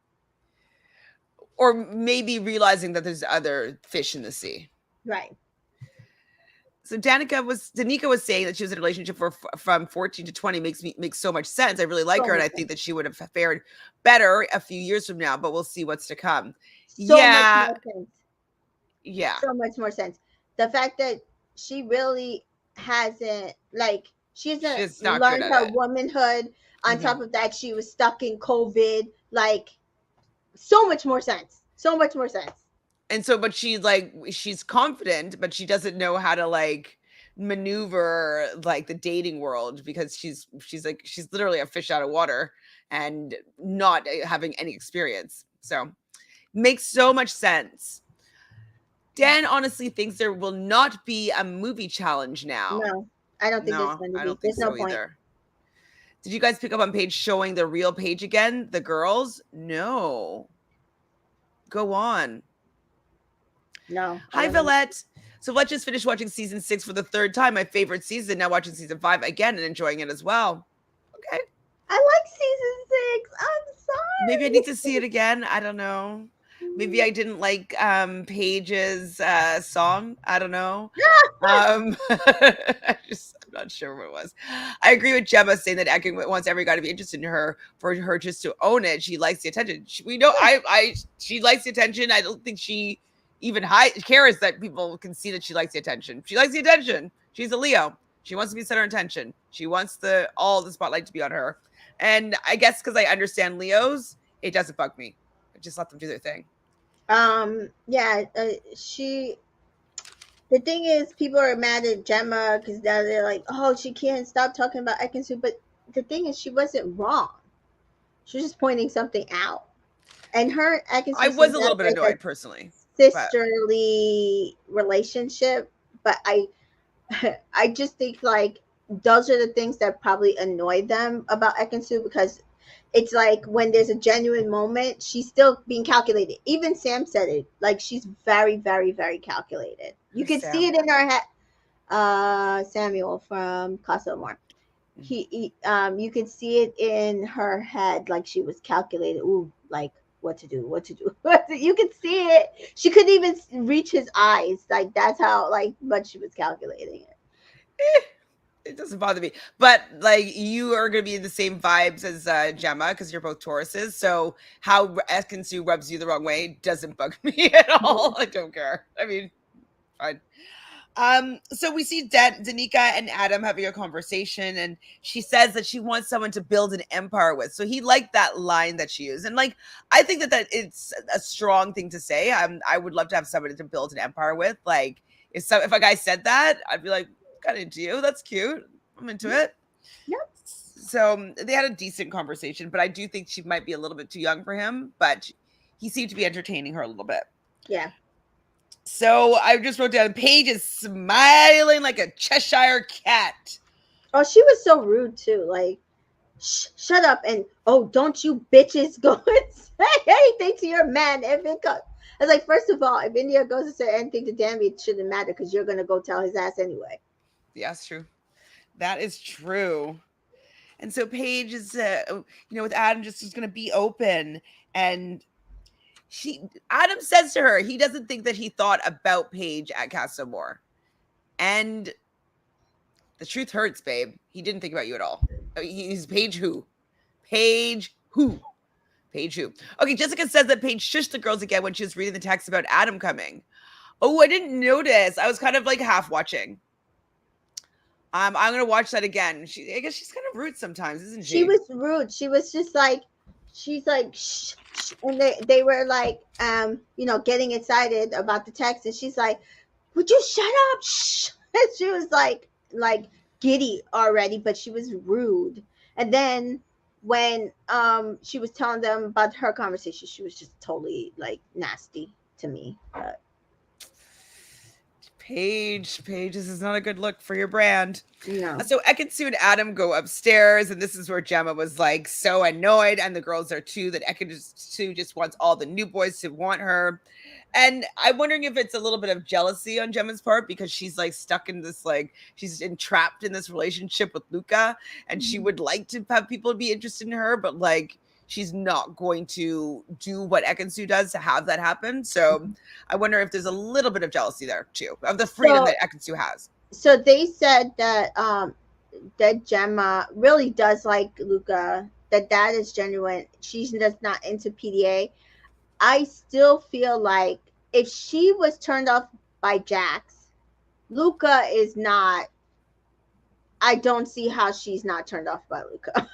Or maybe realizing that there's other fish in the sea.
Right.
So Danica was saying that she was in a relationship from 14 to 20 makes so much sense. I really like her, and I think that she would have fared better a few years from now, but we'll see what's to come.
So much more sense.
Yeah.
So much more sense. The fact that she really hasn't, like, she hasn't learned her womanhood. On top of that, she was stuck in COVID. Like, so much more sense. So much more sense.
And so, but she's confident, but she doesn't know how to like maneuver like the dating world, because she's literally a fish out of water and not having any experience. So makes so much sense. Dan honestly thinks there will not be a movie challenge now.
No, I don't think there's going to be.
I don't think so either. Did you guys pick up on Paige showing the real Paige again? The girls? No. Go on.
No.
Hi, Villette. So let's just finish watching season 6 for the third time. My favorite season. Now watching season 5 again and enjoying it as well. Okay.
I like season 6. I'm sorry.
Maybe I need to see it again. I don't know. Maybe I didn't like Paige's song. I don't know. I'm not sure what it was. I agree with Gemma saying that Ekin wants every guy to be interested in her for her just to own it. She likes the attention. We know she likes the attention. I don't think she even cares that people can see that she likes the attention. She likes the attention. She's a Leo. She wants to be center of attention. She wants all the spotlight to be on her. And I guess because I understand Leos, it doesn't bug me. I just let them do their thing.
Yeah, the thing is, people are mad at Gemma because now they're like, oh, she can't stop talking about Ekansu. But the thing is, she wasn't wrong. She was just pointing something out. And her Ekansu,
I was a little bit annoyed personally.
Sisterly relationship, but I just think like those are the things that probably annoy them about Ekansu, because it's like when there's a genuine moment, she's still being calculated. Even Sam said it. Like, she's very, very, very calculated. You can see it in her head. Samuel from Casa Amor. You could see it in her head, like she was calculated. Ooh, like what to do. You could see it. She couldn't even reach his eyes. Like, that's how like much she was calculating it.
It doesn't bother me, but like, you are going to be in the same vibes as Gemma because you're both Tauruses. So how Ekansu rubs you the wrong way doesn't bug me at all. I don't care. I mean, fine. So we see Danica and Adam having a conversation, and she says that she wants someone to build an empire with. So he liked that line that she used, and like I think that it's a strong thing to say. I would love to have somebody to build an empire with. Like if a guy said that, I'd be like, got into you. That's cute. I'm into it.
Yep.
So they had a decent conversation, but I do think she might be a little bit too young for him. But he seemed to be entertaining her a little bit.
Yeah.
So I just wrote down Paige is smiling like a Cheshire cat.
Oh, she was so rude too. Like, shut up and oh, don't you bitches go and say anything to your man if it comes. I was like, first of all, if India goes to say anything to Danby, it shouldn't matter because you're gonna go tell his ass anyway.
Yeah, that's true. That is true. And so Paige is, with Adam, just is going to be open, and Adam says to her, he doesn't think that he thought about Paige at Casa More, and the truth hurts, babe. He didn't think about you at all. He's Paige who? Paige who? Paige who? Okay, Jessica says that Paige shushed the girls again when she was reading the text about Adam coming. Oh, I didn't notice. I was kind of like half watching. I'm gonna watch that again. I guess she's kind of rude sometimes, isn't she?
She was rude. She was just like, she's like, shh, shh. And they were like, getting excited about the text, and she's like, would you shut up? Shh. And she was like giddy already, but she was rude. And then when she was telling them about her conversation, she was just totally like nasty to me. But
Paige, this is not a good look for your brand.
no.
So Ekin-Su and Adam go upstairs, and this is where Gemma was like so annoyed, and the girls are too, that Ekin-Su just wants all the new boys to want her. And I'm wondering if it's a little bit of jealousy on Gemma's part because she's like stuck in this, like she's entrapped in this relationship with Luca, and she would like to have people be interested in her, but like she's not going to do what Ekin-Su does to have that happen. So I wonder if there's a little bit of jealousy there too, of the freedom that Ekin-Su has.
So they said that that Gemma really does like Luca, that is genuine. She's just not into PDA. I still feel like if she was turned off by Jax, Luca is not. I don't see how she's not turned off by Luca.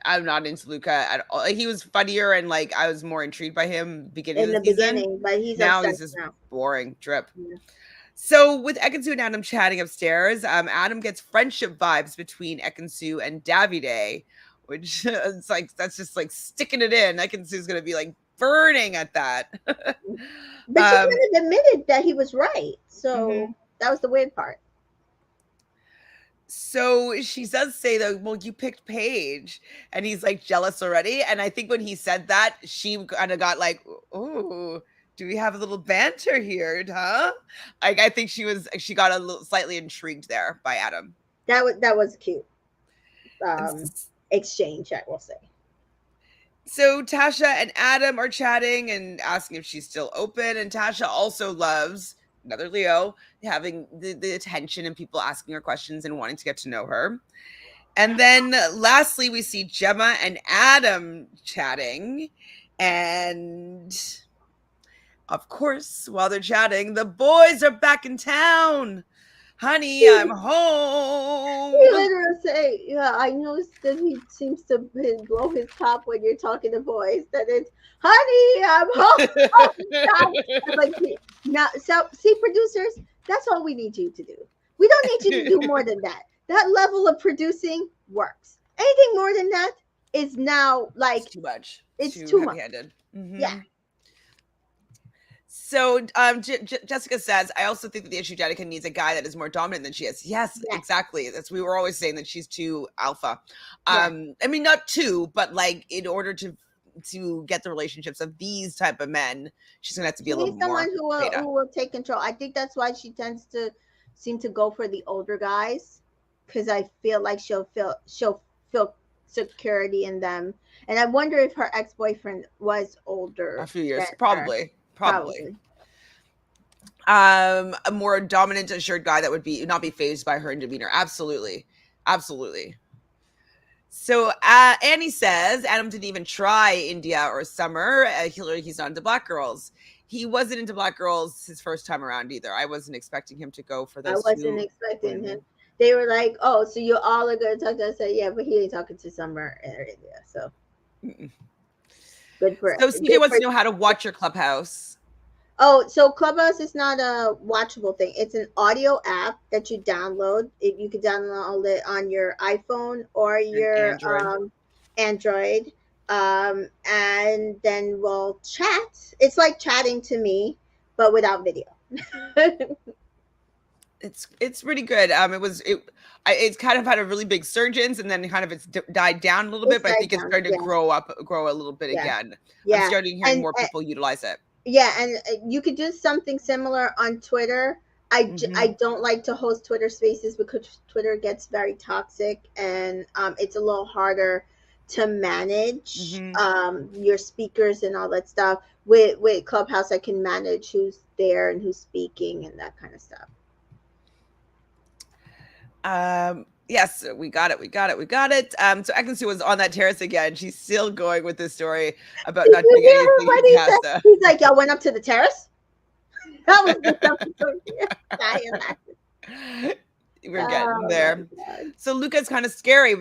I'm not into Luca at all. He was funnier, and like I was more intrigued by him beginning
In
of
the
the season.
beginning, but he's
Now he's just
now.
boring drip.
Yeah.
So with Ekin-Su and Adam chatting upstairs, Adam gets friendship vibes between Ekin-Su and Davide, which it's like that's just like sticking it in. Ekin-Su's gonna be like burning at that.
But she kind of admitted that he was right. So that was the weird part.
So she does say though, well, you picked Paige, and he's like jealous already. And I think when he said that, she kind of got like, oh, do we have a little banter here, huh? Like I think she got a little slightly intrigued there by Adam.
That was cute exchange, I will say.
So Tasha and Adam are chatting and asking if she's still open, and Tasha also loves another Leo having the attention and people asking her questions and wanting to get to know her. And then lastly, we see Gemma and Adam chatting, and of course, while they're chatting, the boys are back in town. Honey, I'm home.
He literally say, yeah, I noticed that he seems to blow his top when you're talking to boys. That it's, honey, I'm home. I'm like, now, so see, producers, that's all we need you to do. We don't need you to do more than that. That level of producing works. Anything more than that is now like
it's too much.
It's too much.
Mm-hmm.
Yeah.
So Jessica says, I also think that the issue Danica needs a guy that is more dominant than she is. Yes, exactly. We were always saying that she's too alpha. I mean, not too, but like in order to get the relationships of these type of men, she's gonna have to be a little more.
Someone who will take control. I think that's why she tends to seem to go for the older guys, because I feel like she'll feel security in them. And I wonder if her ex-boyfriend was older.
A few years, probably. A more dominant, assured guy that would not be fazed by her demeanor. Absolutely. So Annie says Adam didn't even try India or Summer. He's not into Black Girls. He wasn't into Black Girls his first time around either. I wasn't expecting him to go for
I
those
wasn't
two
expecting him.
women.
They were like, "Oh, so you all are gonna talk to us?" I said, "Yeah, but he ain't talking to Summer and India." So
Mm-mm. So CJ
good
wants
for.
to know how to watch your Clubhouse.
Oh, so Clubhouse is not a watchable thing. It's an audio app that you download. You can download it on your iPhone or
And
your
Android.
Android, and then we'll chat. It's like chatting to me, but without video.
It's pretty good. It's kind of had a really big surgence, and then kind of died down a little bit.
It's
But I
died
think it's
down.
starting to
Yeah,
grow a little bit
yeah,
again. I'm
yeah.
starting hearing
And
more people utilize it.
yeah, and you could do something similar on Twitter.
Hmm.
I don't like to host Twitter spaces because Twitter gets very toxic and it's a little harder to manage
Hmm.
your speakers and all that stuff. With Clubhouse, I can manage who's there and who's speaking and that kind of stuff.
Yes, we got it. We got it. We got it. So Ekansu was on that terrace again. She's still going with this story about
Did
not
you
doing
hear
anything
what
in
he said?
casa.
He's like, "Y'all went up to the terrace." That was the episode. Dying laughing.
We're getting
Oh my
there.
god.
So Luca's kind of scary.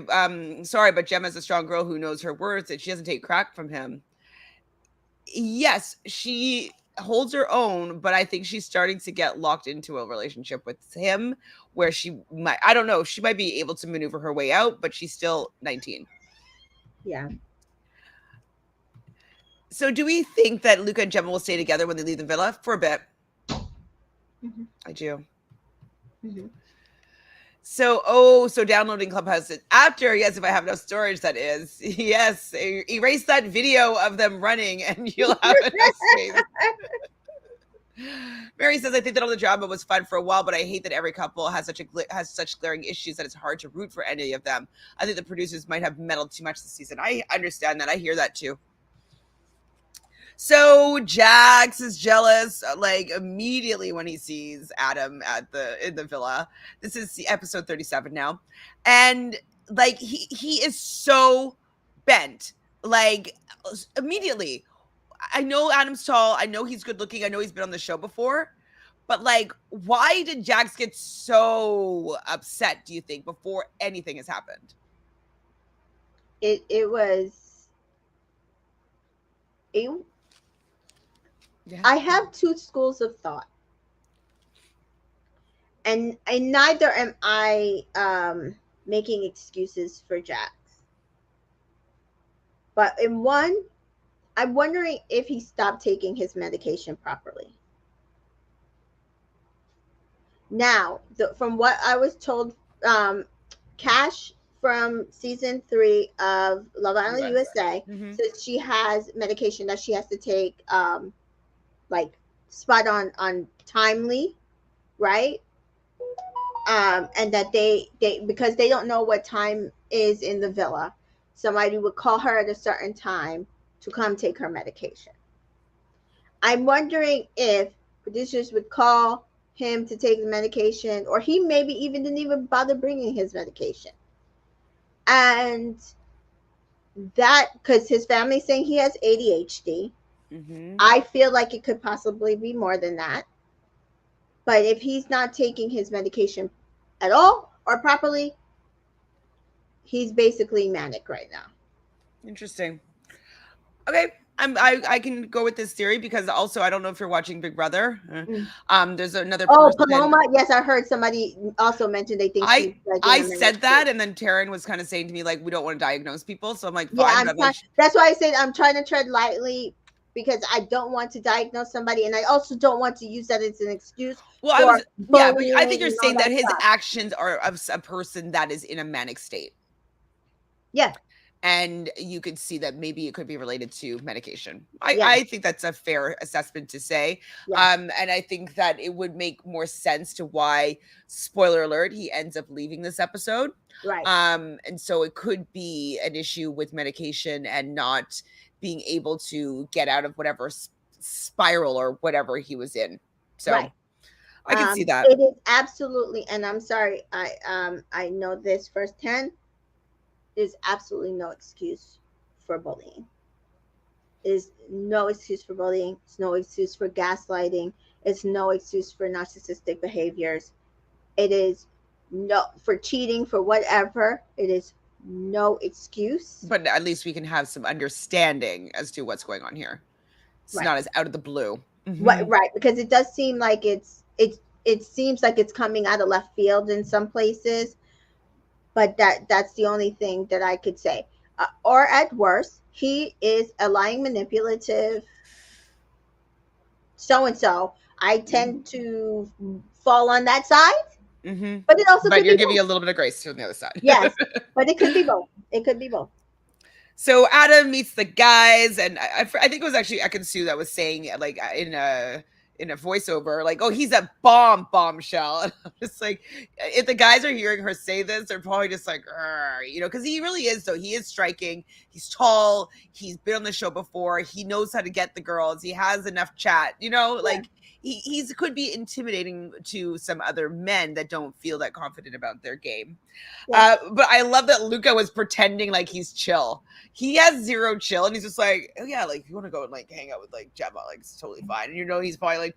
Sorry, but Gemma's a strong girl who knows her worth and she doesn't take crack from him. Yes, she holds her own, but I think she's starting to get locked into a relationship with him where she might, I don't know, she might be able to maneuver her way out, but she's still 19.
Yeah.
So do we think that Luca and Gemma will stay together when they leave the villa for a bit?
Hmm.
I do.
Hmm.
So downloading Clubhouse after, yes, if I have enough storage, that is. Yes, erase that video of them running and you'll have enough space. Mary says, I think that all the drama was fun for a while, but I hate that every couple has such glaring issues that it's hard to root for any of them. I think the producers might have meddled too much this season. I understand that. I hear that too. So Jax is jealous, like immediately when he sees Adam in the villa. This is episode 37 now, and like he is so bent, like immediately. I know Adam's tall. I know he's good looking. I know he's been on the show before, but like, why did Jax get so upset? Do you think before anything has happened?
It was it,
Yeah.
I have two schools of thought, and neither am I making excuses for Jax. But in one, I'm wondering if he stopped taking his medication properly. Now, from what I was told, Cash from season 3 of Love Island
USA.
USA
Mm-hmm.
says she has medication that she has to take, like spot on timely, right? And that they because they don't know what time is in the villa, somebody would call her at a certain time to come take her medication. I'm wondering if producers would call him to take the medication, or he maybe even didn't even bother bringing his medication. And that, because his family's saying he has ADHD,
Mm-hmm.
I feel like it could possibly be more than that. But if he's not taking his medication at all or properly, he's basically manic right now.
Interesting. Okay. I can go with this theory because also I don't know if you're watching Big Brother.
Mm.
There's another
Oh,
person.
Paloma. Yes, I heard somebody also mention they think
I
she's like in
I
a manic
said that,
state.
and then Taryn was kind of saying to me like, we don't want to diagnose people, so I'm like,
Yeah,
fine, but
I'm
I'm like,
trying. That's why I said I'm trying to tread lightly because I don't want to diagnose somebody, and I also don't want to use that as an excuse
well, I was
for
yeah, but I
bullying
think you're
and all
saying that
that
his
stuff.
actions are of a person that is in a manic state.
Yeah,
And you could see that maybe it could be related to medication.
yeah,
I think that's a fair assessment to say.
yeah.
And I think that it would make more sense to why, spoiler alert, he ends up leaving this episode.
Right,
And so it could be an issue with medication and not being able to get out of whatever spiral or whatever he was in.
right.
So I can see that.
It is absolutely, and I'm sorry, I know this firsthand. There's absolutely no excuse for bullying. Is no excuse for bullying. It's no excuse for gaslighting. It's no excuse for narcissistic behaviors. It is no for cheating for whatever. It is no excuse.
But at least we can have some understanding as to what's going on here. It's
Right.
not as out of the blue.
Right. Right. Because it does seem like it seems like it's coming out of left field in some places, but that's the only thing that I could say. Or at worst, he is a lying, manipulative so and so. I tend to fall on that side,
Mm-hmm.
but it also
But
could
you're
be
giving
both.
a little bit of grace on the other side.
Yes, but it could be both. It could be both.
So Adam meets the guys, and I think it was actually Ekansu that was saying, like, in a voiceover, like, "Oh, he's a bombshell." And I'm just like, if the guys are hearing her say this, they're probably just like, because he really is. Though he is striking. He's tall. He's been on the show before. He knows how to get the girls. He has enough chat.
Yeah.
Like he's could be intimidating to some other men that don't feel that confident about their game.
Yeah.
But I love that Luca was pretending like he's chill. He has zero chill, and he's just like, oh yeah, like if you want to go and like hang out with like Gemma, like it's totally fine. And he's probably like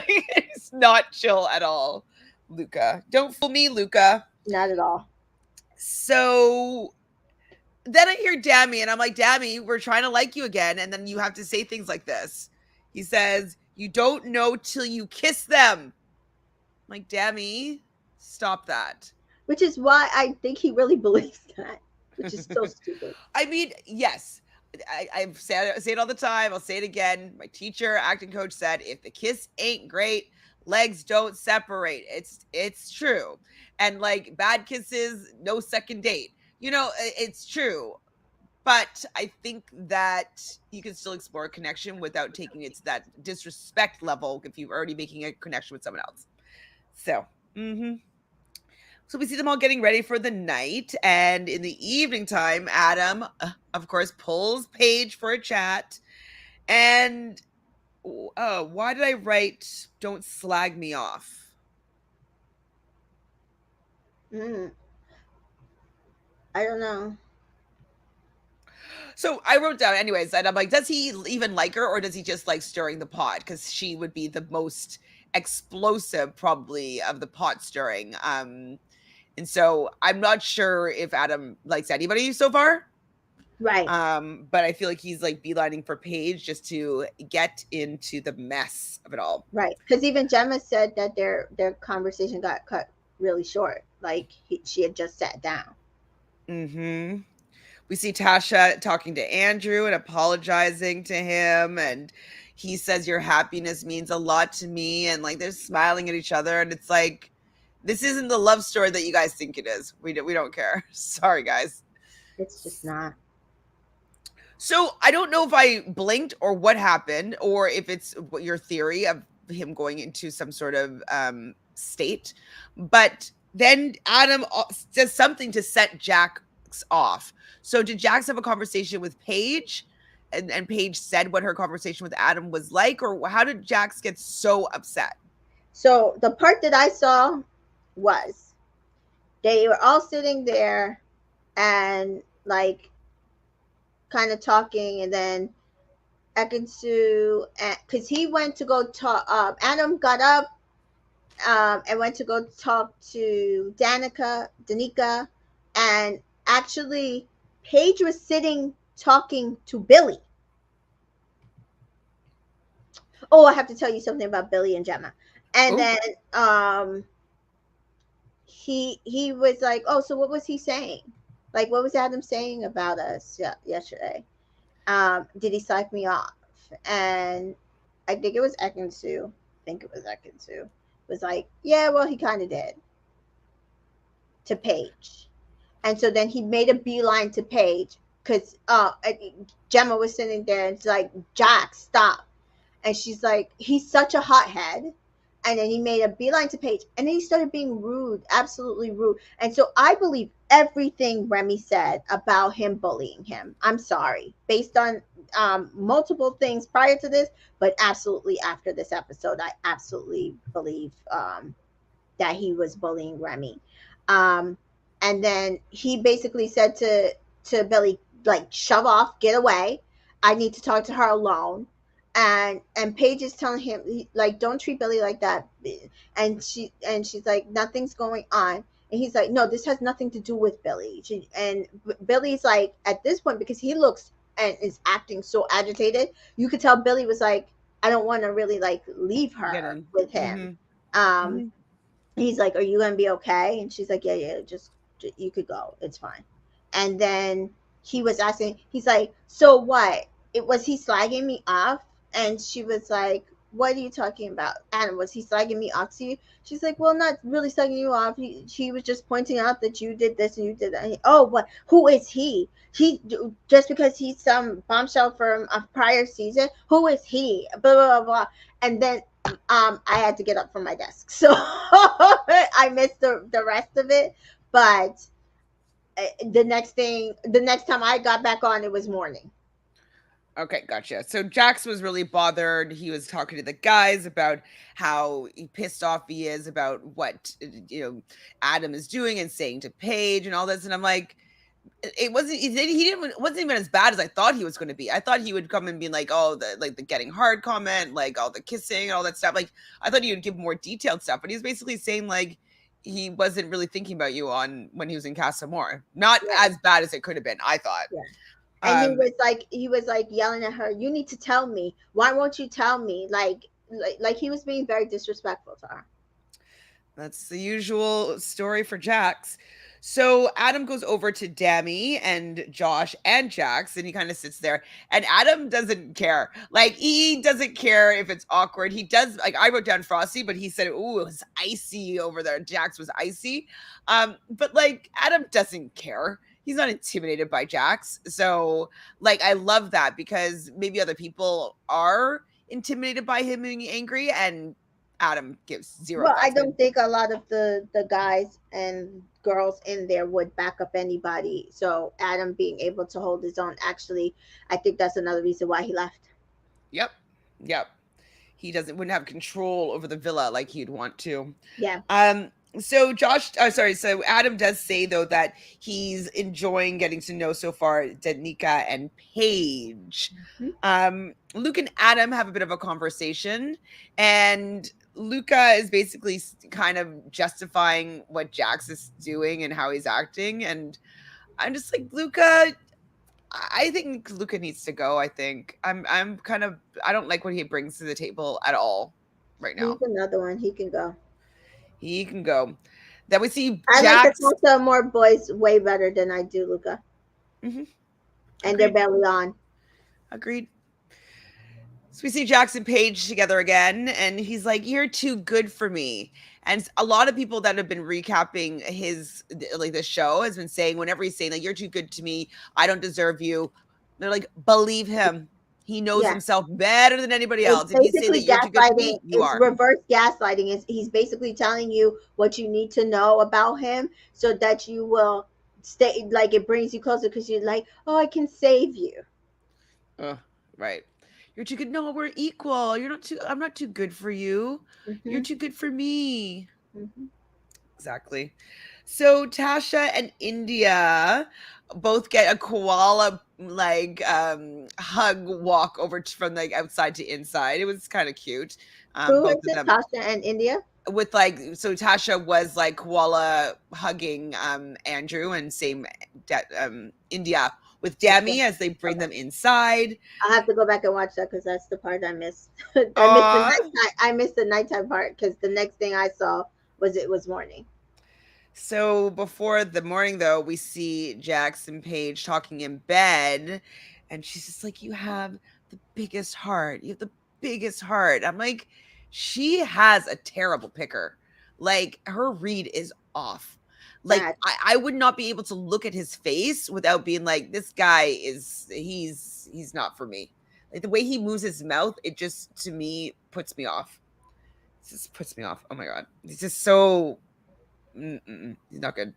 he's not chill at all. Luca, don't fool me, Luca.
Not at all.
So then I hear Dammy, and I'm like, Dammy, we're trying to like you again, and then you have to say things like this. He says, "You don't know till you kiss them." I'm like, Dammy, stop that.
Which is why I think he really believes that, which is so stupid.
I mean, yes. I say it all the time. I'll say it again. My teacher, acting coach, said, "If the kiss ain't great, legs don't separate." It's true, and like bad kisses, no second date. It's true. But I think that you can still explore a connection without taking it to that disrespect level if you're already making a connection with someone else. So, so we see them all getting ready for the night, and in the evening time, Adam, of course, pulls Paige for a chat. And why did I write "Don't slag me off"?
Mm, I don't know.
So I wrote down, anyways, and I'm like, does he even like her, or does he just like stirring the pot? Because she would be the most explosive, probably, of the pot stirring. And so I'm not sure if Adam likes anybody so far.
Right.
But I feel like he's like beelining for Paige just to get into the mess of it all.
Right. Because even Gemma said that their conversation got cut really short. Like she had just sat down.
Mm-hmm. We see Tasha talking to Andrew and apologizing to him, and he says, "Your happiness means a lot to me," and like they're smiling at each other, and it's like, this isn't the love story that you guys think it is. We don't care. Sorry, guys.
It's just not.
So I don't know if I blinked or what happened, or if it's your theory of him going into some sort of state. But then Adam does something to set Jax off. So did Jax have a conversation with Paige? And Paige said what her conversation with Adam was like, or how did Jax get so upset?
So the part that I saw was they were all sitting there and like kind of talking, and then Ekansu, because he went to go talk. Adam got up and went to go talk to Danica, and actually, Paige was sitting talking to Billy. Oh, I have to tell you something about Billy and Gemma. And
Ooh.
then he was like, "Oh, so what was he saying? Like, what was Adam saying about us yesterday? Did he psych me off?" And I think it was Ekansu. I think it was Ekansu. Was like, "Yeah, well, he kind of did." To Paige, and so then he made a beeline to Paige because Gemma was sitting there and it's like, "Jack, stop!" And she's like, "He's such a hothead." And then he made a beeline to Paige, and then he started being rude, absolutely rude. And so I believe everything Remy said about him bullying him. I'm sorry, based on multiple things prior to this, but absolutely after this episode, I absolutely believe that he was bullying Remy. Um, And then he basically said to Billy, like, shove off, get away. I need to talk to her alone. And Paige is telling him, like, don't treat Billy like that. And she's like, nothing's going on. And he's like, no, this has nothing to do with Billy. And Billy's like, at this point, because he looks and is acting so agitated, you could tell Billy was like, I don't want to really like leave
Get
her
in.
with him.
Mhm.
Um,
Mhm.
he's like, "Are you gonna be okay?" And she's like, "Yeah, yeah, just you could go. It's fine." And then he was asking, he's like, "So what? It was he slagging me off?" And she was like, "What are you talking about, Adam? Was he slagging me off to you?" She's like, "Well, not really slagging you off. He was just pointing out that you did this and you did that." Oh, what? Who is he? He just because he's some bombshell from a prior season. Who is he? Blah blah blah. Blah. And then I had to get up from my desk, so I missed the rest of it. But the next time I got back on, it was morning.
Okay, gotcha. So Jax was really bothered. He was talking to the guys about how pissed off he is about what Adam is doing and saying to Paige and all this. And I'm like, it wasn't. He didn't. It wasn't even as bad as I thought he was going to be. I thought he would come and be like, oh, the getting hard comment, like all the kissing and all that stuff. Like I thought he would give more detailed stuff, but he's basically saying like he wasn't really thinking about you on when he was in Casa More. Not
Yeah,
as bad as it could have been. I thought.
yeah. And
Um,
he was like yelling at her, "You need to tell me. Why won't you tell me?" Like he was being very disrespectful to her.
That's the usual story for Jax. So Adam goes over to Dami and Josh and Jax, and he kind of sits there. And Adam doesn't care. Like he doesn't care if it's awkward. He does. Like I wrote down frosty, but he said, "Ooh, it was icy over there." Jax was icy. But like Adam doesn't care. He's not intimidated by Jax. So like I love that because maybe other people are intimidated by him being angry, and Adam gives zero
Well, I
thoughts.
don't think a lot of the guys and girls in there would back up anybody. So Adam being able to hold his own, actually, I think that's another reason why he left.
Yep. Yep. He doesn't wouldn't have control over the villa like he'd want to.
Yeah.
Um so sorry, so Adam does say though that he's enjoying getting to know so far Danica and Paige.
Mhm.
Luke and Adam have a bit of a conversation, and Luca is basically kind of justifying what Jax is doing and how he's acting, and I'm just like, Luca, I think Luca needs to go. I think I'm kind of I don't like what he brings to the table at all right
He's
now.
another one. He can go.
He can go. Then we see
I like the
Jax.
Tulsa more boys way better than I do Luca,
Hmm.
and they're
Agreed.
barely on.
Agreed. So we see Jackson Page together again, and he's like, "You're too good for me." And a lot of people that have been recapping his like the show has been saying whenever he's saying like, "You're too good to me. I don't deserve you." They're like, "Believe him. He knows
Yeah,
himself better than anybody
it's
else. If he's saying that
basically
you're too good for
gaslighting.
me, you
It's
are."
reverse gaslighting. He's basically telling you what you need to know about him so that you will stay. Like it brings you closer because you're like, oh, I can save you.
Ugh, right. You're too good. No, we're equal. You're not too. I'm not too good for you. You're
Hmm.
too good for me.
Hmm.
Exactly. So Tasha and India both get a koala like hug walk over from like outside to inside. It was kind of cute.
Who
Both
is
of
it?
them
Tasha and India.
with like so Tasha was like koala hugging Andrew and same India with
Okay.
Dami as they bring
Okay.
them inside.
I'll have to go back and watch that because that's the part I missed. I missed the
Aw.
nighttime. I missed the nighttime part because the next thing I saw was it was morning.
So before the morning, though, we see Jackson Page talking in bed, and she's just like, "You have the biggest heart. You have the biggest heart." I'm like, she has a terrible picker. Like her read is off. Like
Bad.
I would not be able to look at his face without being like, this guy is he's not for me. Like the way he moves his mouth, it just to me puts me off. It just puts me off. Oh my god, he's just so he's not good.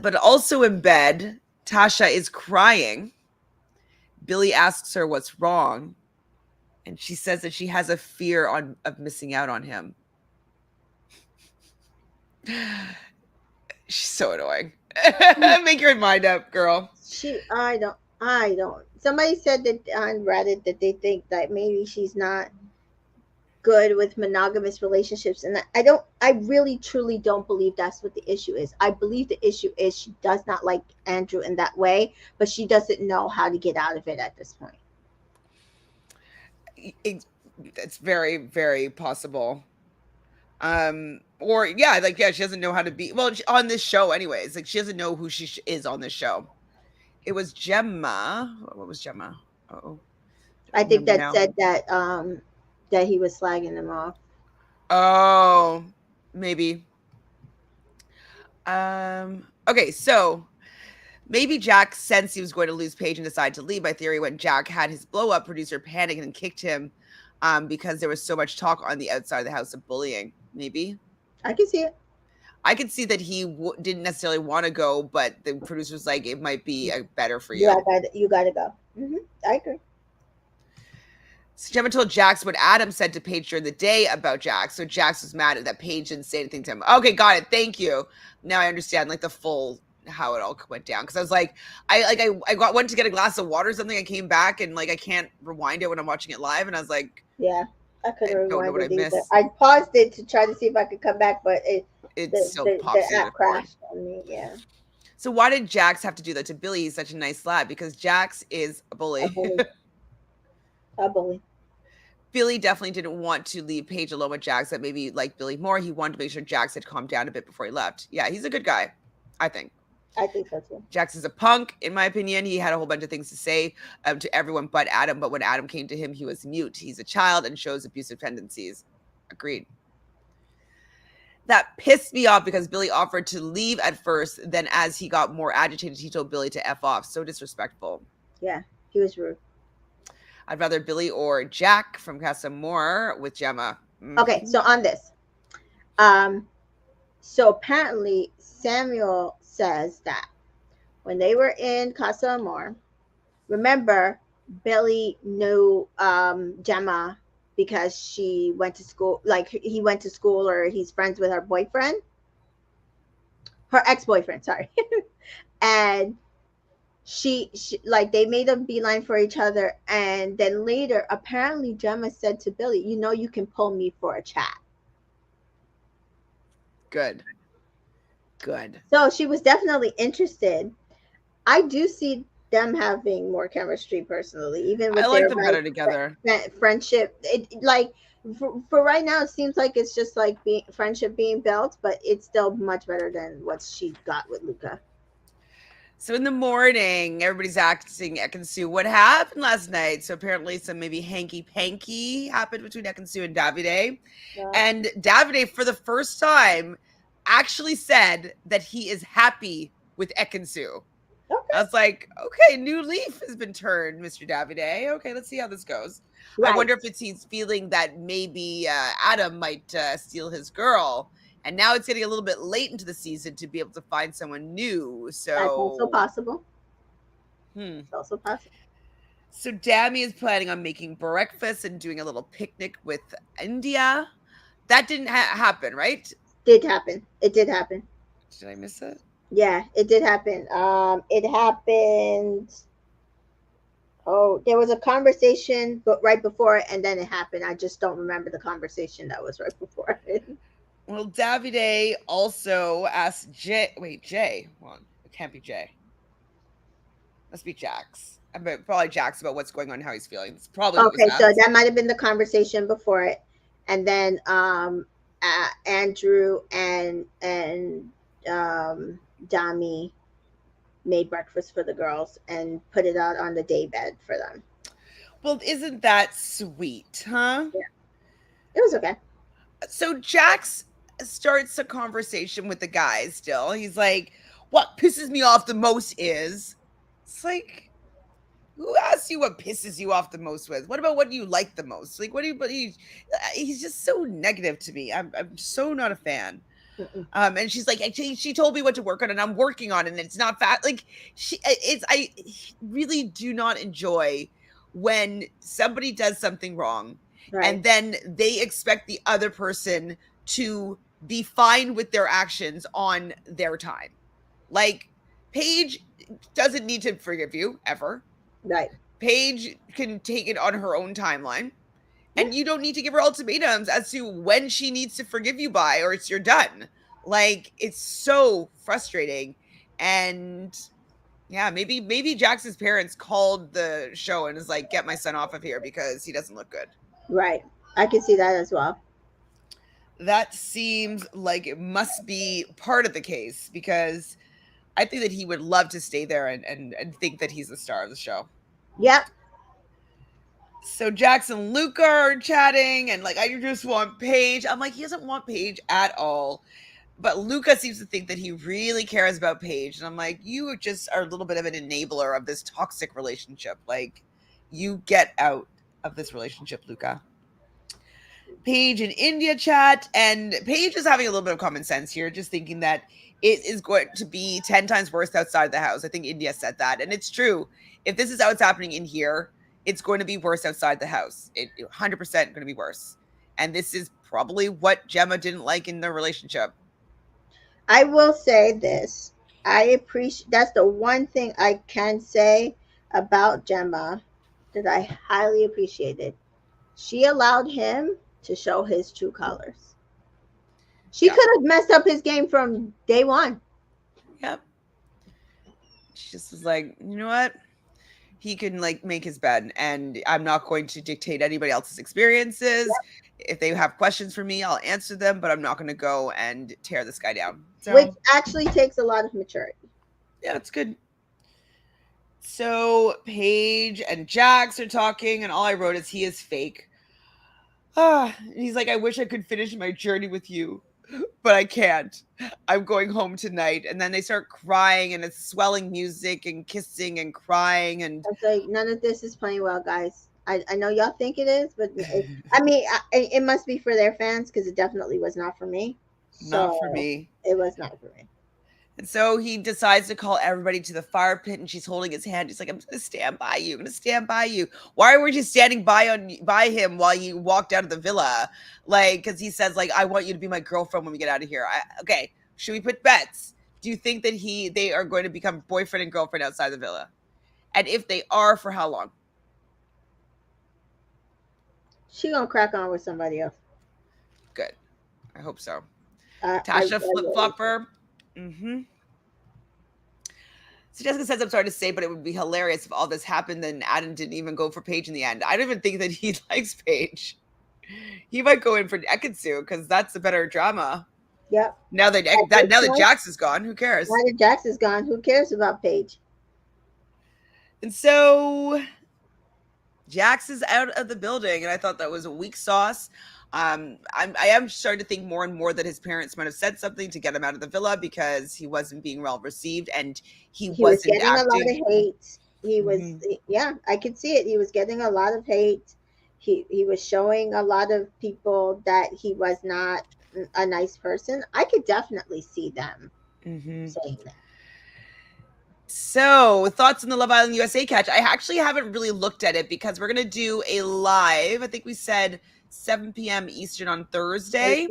But also in bed, Tasha is crying. Billy asks her what's wrong, and she says that she has a fear of missing out on him. She's so annoying.
She,
Make your mind up, girl.
I don't. Somebody said that on Reddit that they think that maybe she's not good with monogamous relationships, and I really truly don't believe that's what the issue is. I believe the issue is she does not like Andrew in that way, but she doesn't know how to get out of it at this point.
It, it's very, very possible. Or yeah, like yeah, she doesn't know how to be well on this show, anyways. Like she doesn't know who she is on this show. It was Gemma. What was Gemma? Oh,
I
don't
think
remember
that
now.
said that he was slagging them off.
Oh, maybe. Okay, so maybe Jack sensed he was going to lose Paige and decided to leave. By theory, when Jack had his blow up, producer panicked and kicked him because there was so much talk on the outside of the house of bullying. Maybe.
I can see it.
I could see that he didn't necessarily want to go, but the producer was like, it might be better for
Yeah,
you.
you gotta go. I agree.
So Gemma told Jax what Adam said to Paige during the day about Jax. So Jax was mad that Paige didn't say anything to him. Okay, got it. Thank you. Now I understand like the full how it all went down. Because I was like, went to get a glass of water or something. I came back and like I can't rewind it when I'm watching it live, and I was like,
Yeah, I
I
couldn't
don't know
rewind
what I
it either.
missed.
I paused it to try to see if I could come back, but
It
the,
still
the the
pops into
app
forward.
crashed on me. Yeah,
So why did Jax have to do that to Billy? He's such a nice lad because Jax is a
I
bully.
believe. I believe.
Billy definitely didn't want to leave Paige alone with Jax. That maybe like Billy more. He wanted to make sure Jax had calmed down a bit before he left. Yeah, he's a good guy, I think.
I think so too.
Jax is a punk, in my opinion. He had a whole bunch of things to say to everyone but Adam. But when Adam came to him, he was mute. He's a child and shows abusive tendencies. Agreed. That pissed me off because Billy offered to leave at first. Then, as he got more agitated, he told Billy to F off. So disrespectful.
Yeah, he was rude.
I'd rather Billy or Jack from Casa More with Gemma.
Okay, so on this, um, so apparently Samuel says that when they were in Casa Amor, remember Billy knew Gemma because she went to school, like he went to school or he's friends with her boyfriend, her ex-boyfriend, sorry. And she like they made a beeline for each other, and then later apparently Gemma said to Billy, you know, you can pull me for a chat.
Good. Good.
So she was definitely interested. I do see them having more chemistry personally, even
I
with
like
their
them
like
better together.
friendship. It like for right now, it seems like it's just like being friendship being built, but it's still much better than what she got with Luca.
So in the morning, everybody's asking Ekansu what happened last night. So apparently some maybe hanky panky happened between Ekansu and Davide.
Yeah.
And Davide, for the first time, actually said that he is happy with Ekansu. I
Okay.
was like, okay, new leaf has been turned, Mr. Davide. Okay, let's see how this goes. I
Right.
wonder if it's he's feeling that maybe Adam might steal his girl. And now it's getting a little bit late into the season to be able to find someone new.
That's also
So,
possible.
hmm.
It's also possible.
So Dammy is planning on making breakfast and doing a little picnic with India. That didn't happen, right?
Did happen. It did happen.
Did I miss it?
Yeah, it did happen. It happened. Oh, there was a conversation, but right before it, and then it happened. I just don't remember the conversation that was right before it.
Well, Davide also asked Jay. Wait, Jay. Well, it can't be Jay. Must be Jax. I bet probably Jax about what's going on, how he's feeling. It's probably what was
Okay, so
asked.
that might have been the conversation before it, and then Andrew and Dami made breakfast for the girls and put it out on the day bed for them.
Well, isn't that sweet, huh?
Yeah, it was okay.
So Jax starts a conversation with the guys still. He's like, what pisses me off the most is it's like who asks you what pisses you off the most with? What about what you like the most? Like, what do you, but he's just so negative to me. I'm so not a fan.
Mm-mm.
And she's like, she told me what to work on and I'm working on it and it's not fat. Like I really do not enjoy when somebody does something wrong
Right.
and then they expect the other person to be fine with their actions on their time. Like, Paige doesn't need to forgive you ever.
Right.
Paige can take it on her own timeline.
Yeah.
And you don't need to give her ultimatums as to when she needs to forgive you by, or it's you're done. Like, it's so frustrating. And yeah, maybe Jax's parents called the show and is like, get my son off of here because he doesn't look good.
Right. I can see that as well.
That seems like it must be part of the case, because I think that he would love to stay there and think that he's the star of the show.
Yep.
So Jax and Luca are chatting, and like, I just want Paige. I'm like, he doesn't want Paige at all. But Luca seems to think that he really cares about Paige. And I'm like, you just are a little bit of an enabler of this toxic relationship. Like, you get out of this relationship, Luca. Paige and India chat, and Paige is having a little bit of common sense here, just thinking that it is going to be 10 times worse outside the house. I think India said that, and it's true. If this is how it's happening in here, it's going to be worse outside the house. 100% going to be worse. And this is probably what Gemma didn't like in the relationship.
I will say this. I appreciate that's the one thing I can say about Gemma that I highly appreciated. She allowed him to show his true colors. She
Yeah.
could have messed up his game from day one.
Yep. She just was like, you know what? He can like make his bed, and I'm not going to dictate anybody else's experiences. If they have questions for me, I'll answer them, but I'm not going to go and tear this guy down.
Which
So,
actually takes a lot of maturity.
yeah, it's good. So Paige and Jax are talking, and all I wrote is he is fake. And he's like, I wish I could finish my journey with you, but I can't. I'm going home tonight. And then they start crying, and it's swelling music and kissing and crying. And
It's like none of this is playing well, guys. I know y'all think it is, but I mean, it must be for their fans because it definitely was not for me.
not for
So
me.
it was not for me.
And so he decides to call everybody to the fire pit, and she's holding his hand. He's like, I'm gonna stand by you. I'm gonna stand by you. Why were you standing by him while you walked out of the villa? Like, because he says, like, I want you to be my girlfriend when we get out of here. Okay, should we put bets? Do you think that they are going to become boyfriend and girlfriend outside the villa? And if they are, for how long?
She gonna crack on with somebody else.
Good. I hope so.
I
Tasha flip flopper. Mm-hmm. So Jessica says, I'm sorry to say, but it would be hilarious if all this happened and Adam didn't even go for Paige in the end. I don't even think that he likes Paige. He might go in for Ekansu because that's a better drama.
Yep.
Now that Jax is gone, who cares?
Now that Jax is gone, who cares about Paige?
And so Jax is out of the building, and I thought that was a weak sauce. I am starting to think more and more that his parents might have said something to get him out of the villa because he wasn't being well received, and he
He was
wasn't
getting a lot
acting.
of hate. He was,
Mhm.
yeah, I could see it. He was getting a lot of hate. He was showing a lot of people that he was not a nice person. I could definitely see them saying that.
So, thoughts on the Love Island USA catch? I actually haven't really looked at it because we're going to do a live. I think we said 7 p.m. Eastern on Thursday.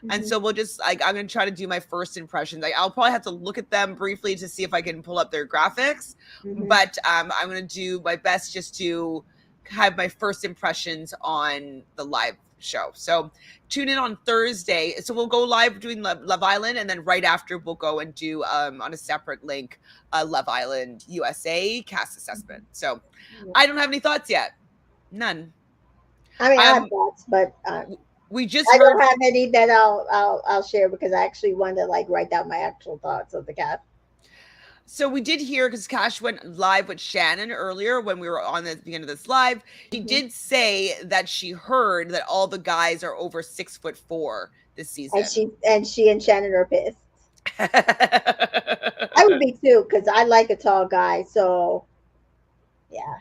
And so we'll just, like, I'm going to try to do my first impressions. I'll probably have to look at them briefly to see if I can pull up their graphics. But I'm going to do my best just to have my first impressions on the live show. So tune in on Thursday. So we'll go live doing Love Island, and then right after we'll go and do on a separate link Love Island USA cast assessment. So I don't have any thoughts yet. None.
I mean, I have thoughts, but
we just
I
heard.
don't have any that I'll share because I actually want to like write down my actual thoughts of the cast.
So we did hear, because Cash went live with Shannon earlier when we were on the beginning of this live. She did say that she heard that all the guys are over 6'4" this season.
And she and Shannon are pissed. I would be too, because I like a tall guy. So yeah.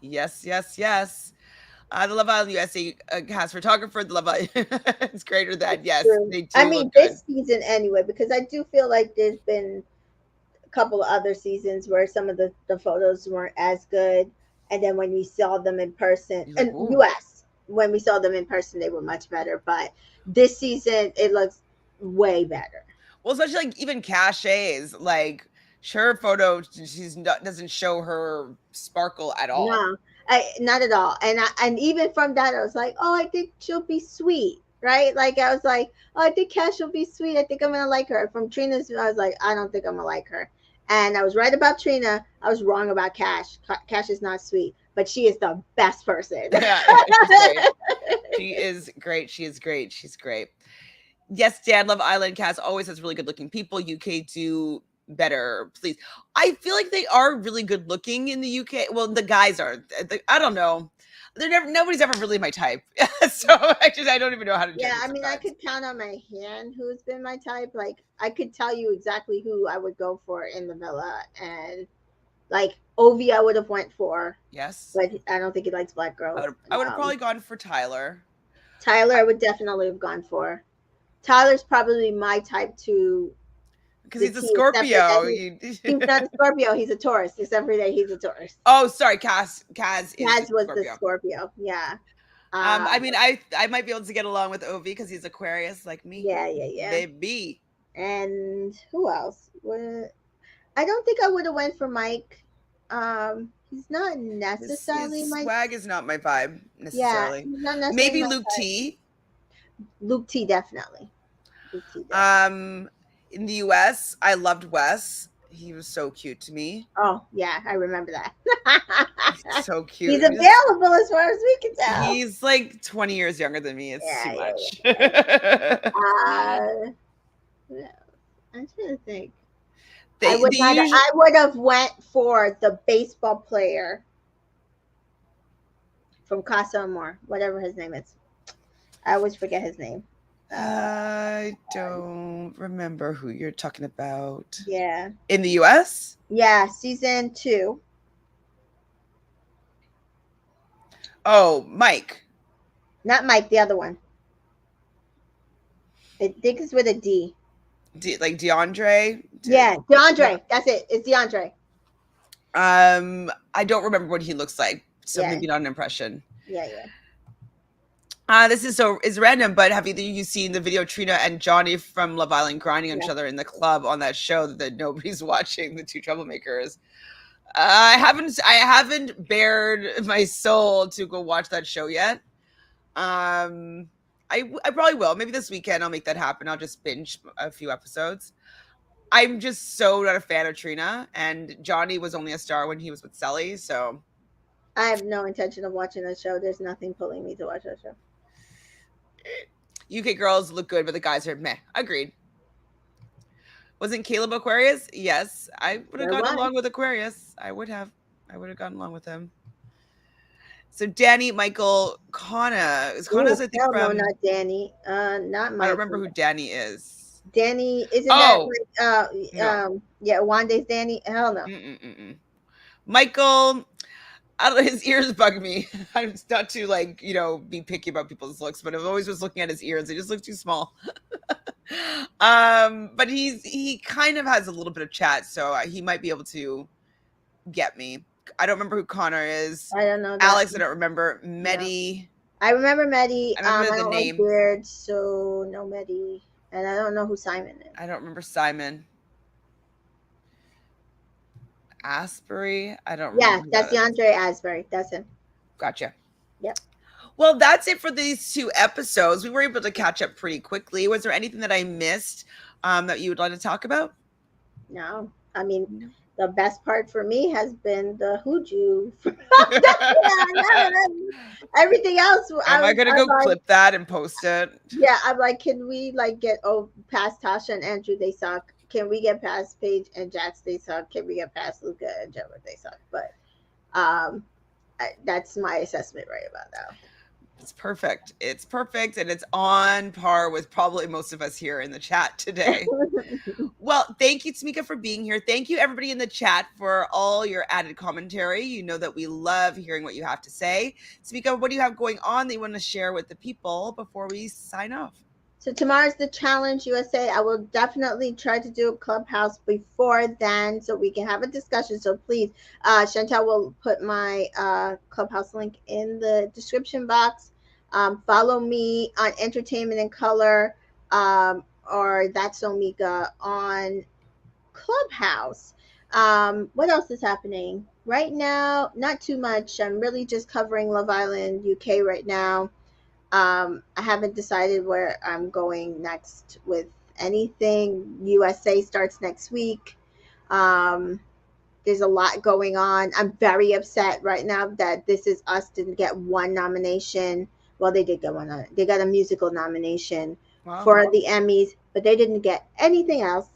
Yes. The Love Island USA cast photographer. The Love Island is greater than, yes. They do.
I mean, this season anyway, because I do feel like there's been couple of other seasons where some of the photos weren't as good, and then when we saw them in person in US, when we saw them in person, they were much better. But this season, it looks way better.
Well, especially like even cachets, like her photo, she's not, doesn't show her sparkle at all.
No, not at all. And even from that, I was like, oh, I think she'll be sweet, right? Like I was like, oh, I think Cash will be sweet. I think I'm gonna like her. From Trina's, I was like, I don't think I'm gonna like her. And I was right about Trina. I was wrong about Cash. Cash is not sweet, but she is the best person.
Yeah, she's great. She is great. She is great. She's great. Yes, Dan, Love Island cast always has really good looking people. UK do better, please. I feel like they are really good looking in the UK. Well, the guys are. I don't know. They're never. Nobody's ever really my type. So I don't even know how to judge
Yeah,
it
I mean, I
sometimes.
could count on my hand who's been my type. Like, I could tell you exactly who I would go for in the villa, and like Ovi, I would have went for,
Yes,
but I don't think he likes black girls.
I would have probably gone for Tyler.
Tyler, I would definitely have gone for. Tyler's probably my type to
Because
the
he's a
T, except for that
Scorpio.
he's not a Scorpio. He's a Taurus. Except for that he's a Taurus.
Oh, sorry, Kaz is the
Kaz was the
Scorpio.
Scorpio. Yeah.
I mean, I might be able to get along with Ovi because he's Aquarius like me.
Yeah, yeah, yeah.
Baby.
And who else? What? I don't think I would have went for Mike. He's not necessarily
His
my.
swag is not my vibe
Yeah,
necessarily.
he's not necessarily
Maybe
my
Luke
type.
T.
Luke T definitely. Luke T definitely.
In the US, I loved Wes. He was so cute to me.
Oh yeah, I remember that.
So cute.
He's available as far as we can tell.
He's like 20 years younger than me. It's
Yeah,
too
yeah,
much.
yeah. What else? I'm trying to think. I would
They
not.
usually,
I would have went for the baseball player from Casa Amor, whatever his name is. I always forget his name.
I don't remember who you're talking about.
Yeah.
In the US?
Yeah, season 2.
Oh, Mike.
Not Mike, the other one. I think it's with a D.
Like DeAndre?
Yeah, DeAndre. That's it. It's DeAndre.
I don't remember what he looks like, so
Yeah.
maybe not an impression.
Yeah, yeah.
This is random, but have either you seen the video Trina and Johnny from Love Island grinding on each other in the club on that show that nobody's watching, the two troublemakers? I haven't bared my soul to go watch that show yet. I probably will. Maybe this weekend I'll make that happen. I'll just binge a few episodes. I'm just so not a fan of Trina, and Johnny was only a star when he was with Selly, so
I have no intention of watching that show. There's nothing pulling me to watch that show.
UK girls look good, but the guys are meh. Agreed. Wasn't Caleb Aquarius? Yes. I would have gotten along with Aquarius. I would have gotten along with him. So Danny, Michael, Kana. Kana's I think from.
No, not Danny. Not Michael.
I don't remember who Danny is.
Danny, isn't that like, no. Yeah, Wanda's Danny? Hell no.
Michael, I don't know, his ears bug me. I'm not to like, be picky about people's looks, but I've always was looking at his ears. They just look too small. But he kind of has a little bit of chat, so he might be able to get me. I don't remember who Connor is.
I don't know.
Alex, I don't remember. Medi.
No. I remember Medi.
I remember the name.
Like Beard, so no Medi. And I don't know who Simon is.
I don't remember Simon. Asbury? I don't remember.
Yeah, that's DeAndre Asbury. That's him.
Gotcha.
Yep.
Well, that's it for these 2 episodes. We were able to catch up pretty quickly. Was there anything that I missed that you would like to talk about?
No. I mean, the best part for me has been the Hooju. Everything else.
Am I going to go clip that and post it?
Yeah, I'm like, can we get past Tasha and Andrew? They suck. Can we get past Paige and Jax? They suck. Can we get past Luca and Gemma? They suck. But that's my assessment right about now.
It's perfect. It's perfect, and it's on par with probably most of us here in the chat today. Well, thank you, Tamika, for being here. Thank you, everybody in the chat, for all your added commentary. You know that we love hearing what you have to say. Tamika, what do you have going on that you want to share with the people before we sign off?
So tomorrow's the Challenge USA. I will definitely try to do a Clubhouse before then so we can have a discussion. So please, Chantel will put my Clubhouse link in the description box. Follow me on Entertainment in Color. or That's Omika on Clubhouse. What else is happening right now? Not too much. I'm really just covering Love Island UK right now. I haven't decided where I'm going next with anything. USA starts next week. Um, there's a lot going on. I'm very upset right now that This Is Us didn't get one nomination. Well, they did get one. They got a musical nomination
Wow.
for the Emmys, but they didn't get anything else,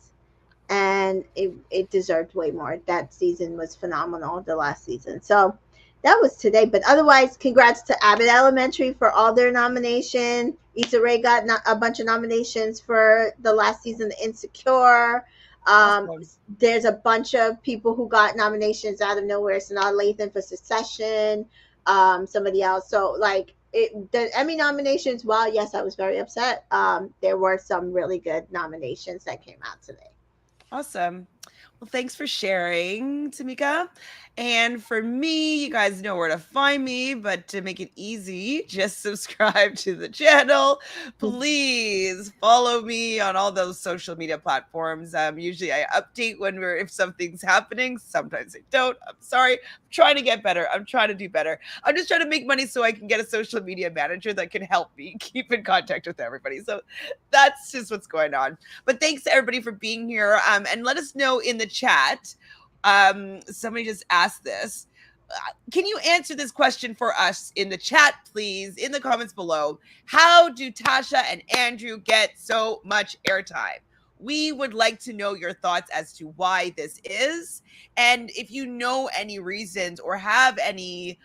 and it deserved way more. That season was phenomenal, the last season. So that was today. But otherwise, congrats to Abbott Elementary for all their nomination. Issa Rae got a bunch of nominations for the last season of Insecure. Um,
Awesome.
there's a bunch of people who got nominations out of nowhere. Sanaa Lathan for Succession, somebody else. So the Emmy nominations, while yes, I was very upset, there were some really good nominations that came out today.
Awesome. Well, thanks for sharing, Tamika. And for me, you guys know where to find me, but to make it easy, just subscribe to the channel. Please follow me on all those social media platforms. Usually I update if something's happening. Sometimes I don't. I'm sorry. I'm trying to get better. I'm trying to do better. I'm just trying to make money so I can get a social media manager that can help me keep in contact with everybody. So that's just what's going on. But thanks to everybody for being here. And let us know in the chat. Somebody just asked this. Can you answer this question for us in the chat, please, in the comments below? How do Tasha and Andrew get so much airtime? We would like to know your thoughts as to why this is. And if you know any reasons or have any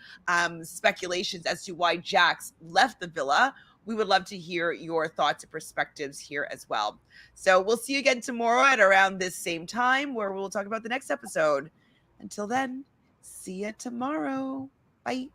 speculations as to why Jax left the villa, we would love to hear your thoughts and perspectives here as well. So we'll see you again tomorrow at around this same time where we'll talk about the next episode. Until then, see you tomorrow. Bye.